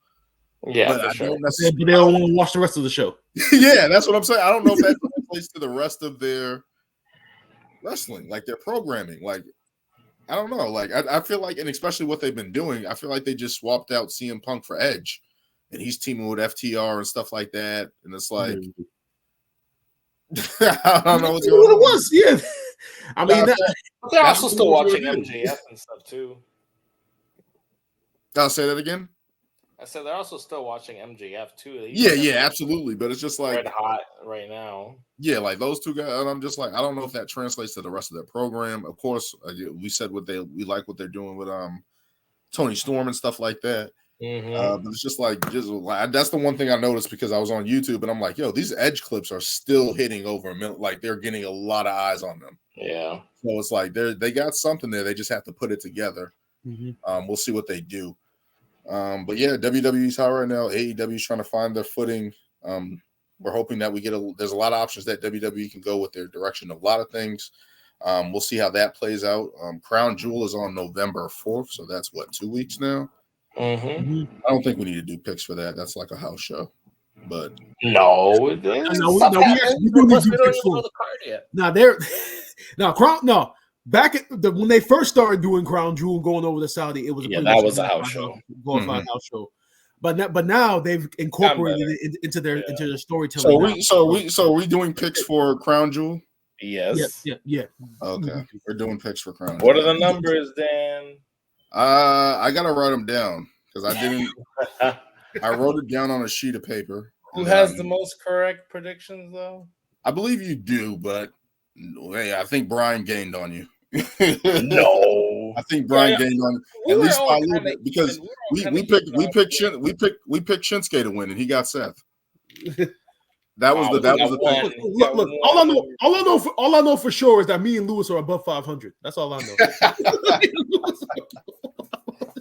Yeah, but for sure. They don't want to watch the rest of the show. Yeah, that's what I'm saying. I don't know if that translates to the rest of their wrestling, like their programming. Like, I don't know. Like, I feel like, and especially what they've been doing, I feel like they just swapped out CM Punk for Edge, and he's teaming with FTR and stuff like that. And it's like, I don't know what it was. Yeah, I mean, they're also still watching MJF and stuff too. I'll say that again. I said they're also still watching MJF too. Yeah, absolutely. But it's just like red hot right now. Yeah, like those two guys, and I'm just like, I don't know if that translates to the rest of their program. Of course, we said we like what they're doing with Tony Storm and stuff like that. Mm-hmm. But it's just like that's the one thing I noticed, because I was on YouTube and I'm like, yo, these Edge clips are still hitting over 1 million. Like, they're getting a lot of eyes on them. Yeah. So it's like they got something there. They just have to put it together. Mm-hmm. We'll see what they do. But yeah, WWE's high right now. AEW's trying to find their footing. We're hoping that there's a lot of options that WWE can go with their direction of a lot of things. We'll see how that plays out. Crown Jewel is on November 4th, so that's 2 weeks now. Mm-hmm. I don't think we need to do picks for that. That's like a house show. But no, it is. We don't need to do picks for the card yet. Back when they first started doing Crown Jewel, going over to Saudi, it was that was a house show, glorified house show. But now they've incorporated it into their storytelling. So are we doing picks for Crown Jewel? Yes. Yeah. Okay, we're doing picks for Crown Jewel. What are the numbers, Dan? I gotta write them down because I didn't. I wrote it down on a sheet of paper. Who has the most correct predictions, though? I believe you do, but hey, I think Brian gained on you. No, I think Brian gained on at least by a little bit, because we picked Shinsuke to win, and he got Seth. That was the thing. Look, all I know for sure is that me and Lewis are above 500. That's all I know.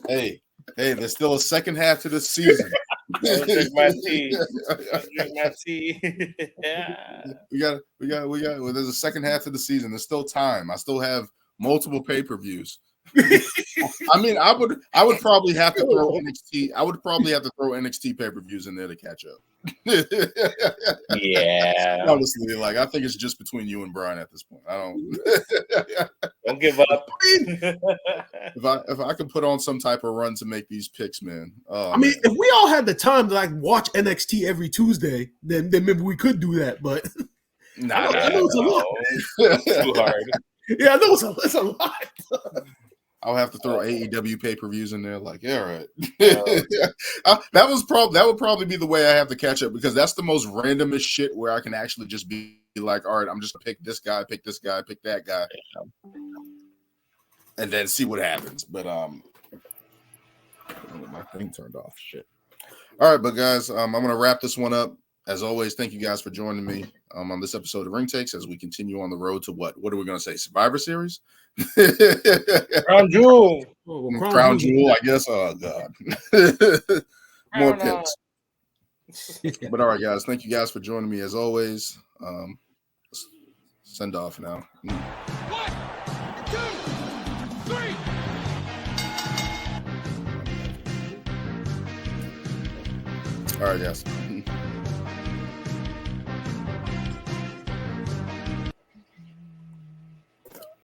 Hey, there's still a second half to the season. Drink my tea. Yeah. We got. Well, there's a second half of the season. There's still time. I still have multiple pay-per-views. I mean, I would probably have to throw NXT. I would probably have to throw NXT pay-per-views in there to catch up. Yeah. Honestly, like, I think it's just between you and Brian at this point. I don't give up. If I could put on some type of run to make these picks, man. I mean, if we all had the time to like watch NXT every Tuesday, then maybe we could do that. But I know it's a lot. Too hard. Yeah, I know it's a lot. I'll have to throw AEW pay-per-views in there. Like, yeah, right. That would probably be the way I have to catch up, because that's the most randomest shit where I can actually just be like, all right, I'm just gonna pick this guy, pick that guy, and then see what happens. But my thing turned off. Shit. All right, but guys, I'm gonna wrap this one up. As always, thank you guys for joining me on this episode of Ring Takes as we continue on the road to what are we going to say? Survivor Series? Crown Jewel. Crown Jewel, I guess. Oh, God. More picks. But all right, guys. Thank you guys for joining me as always. Send off now. 1, 2, 3. All right, guys.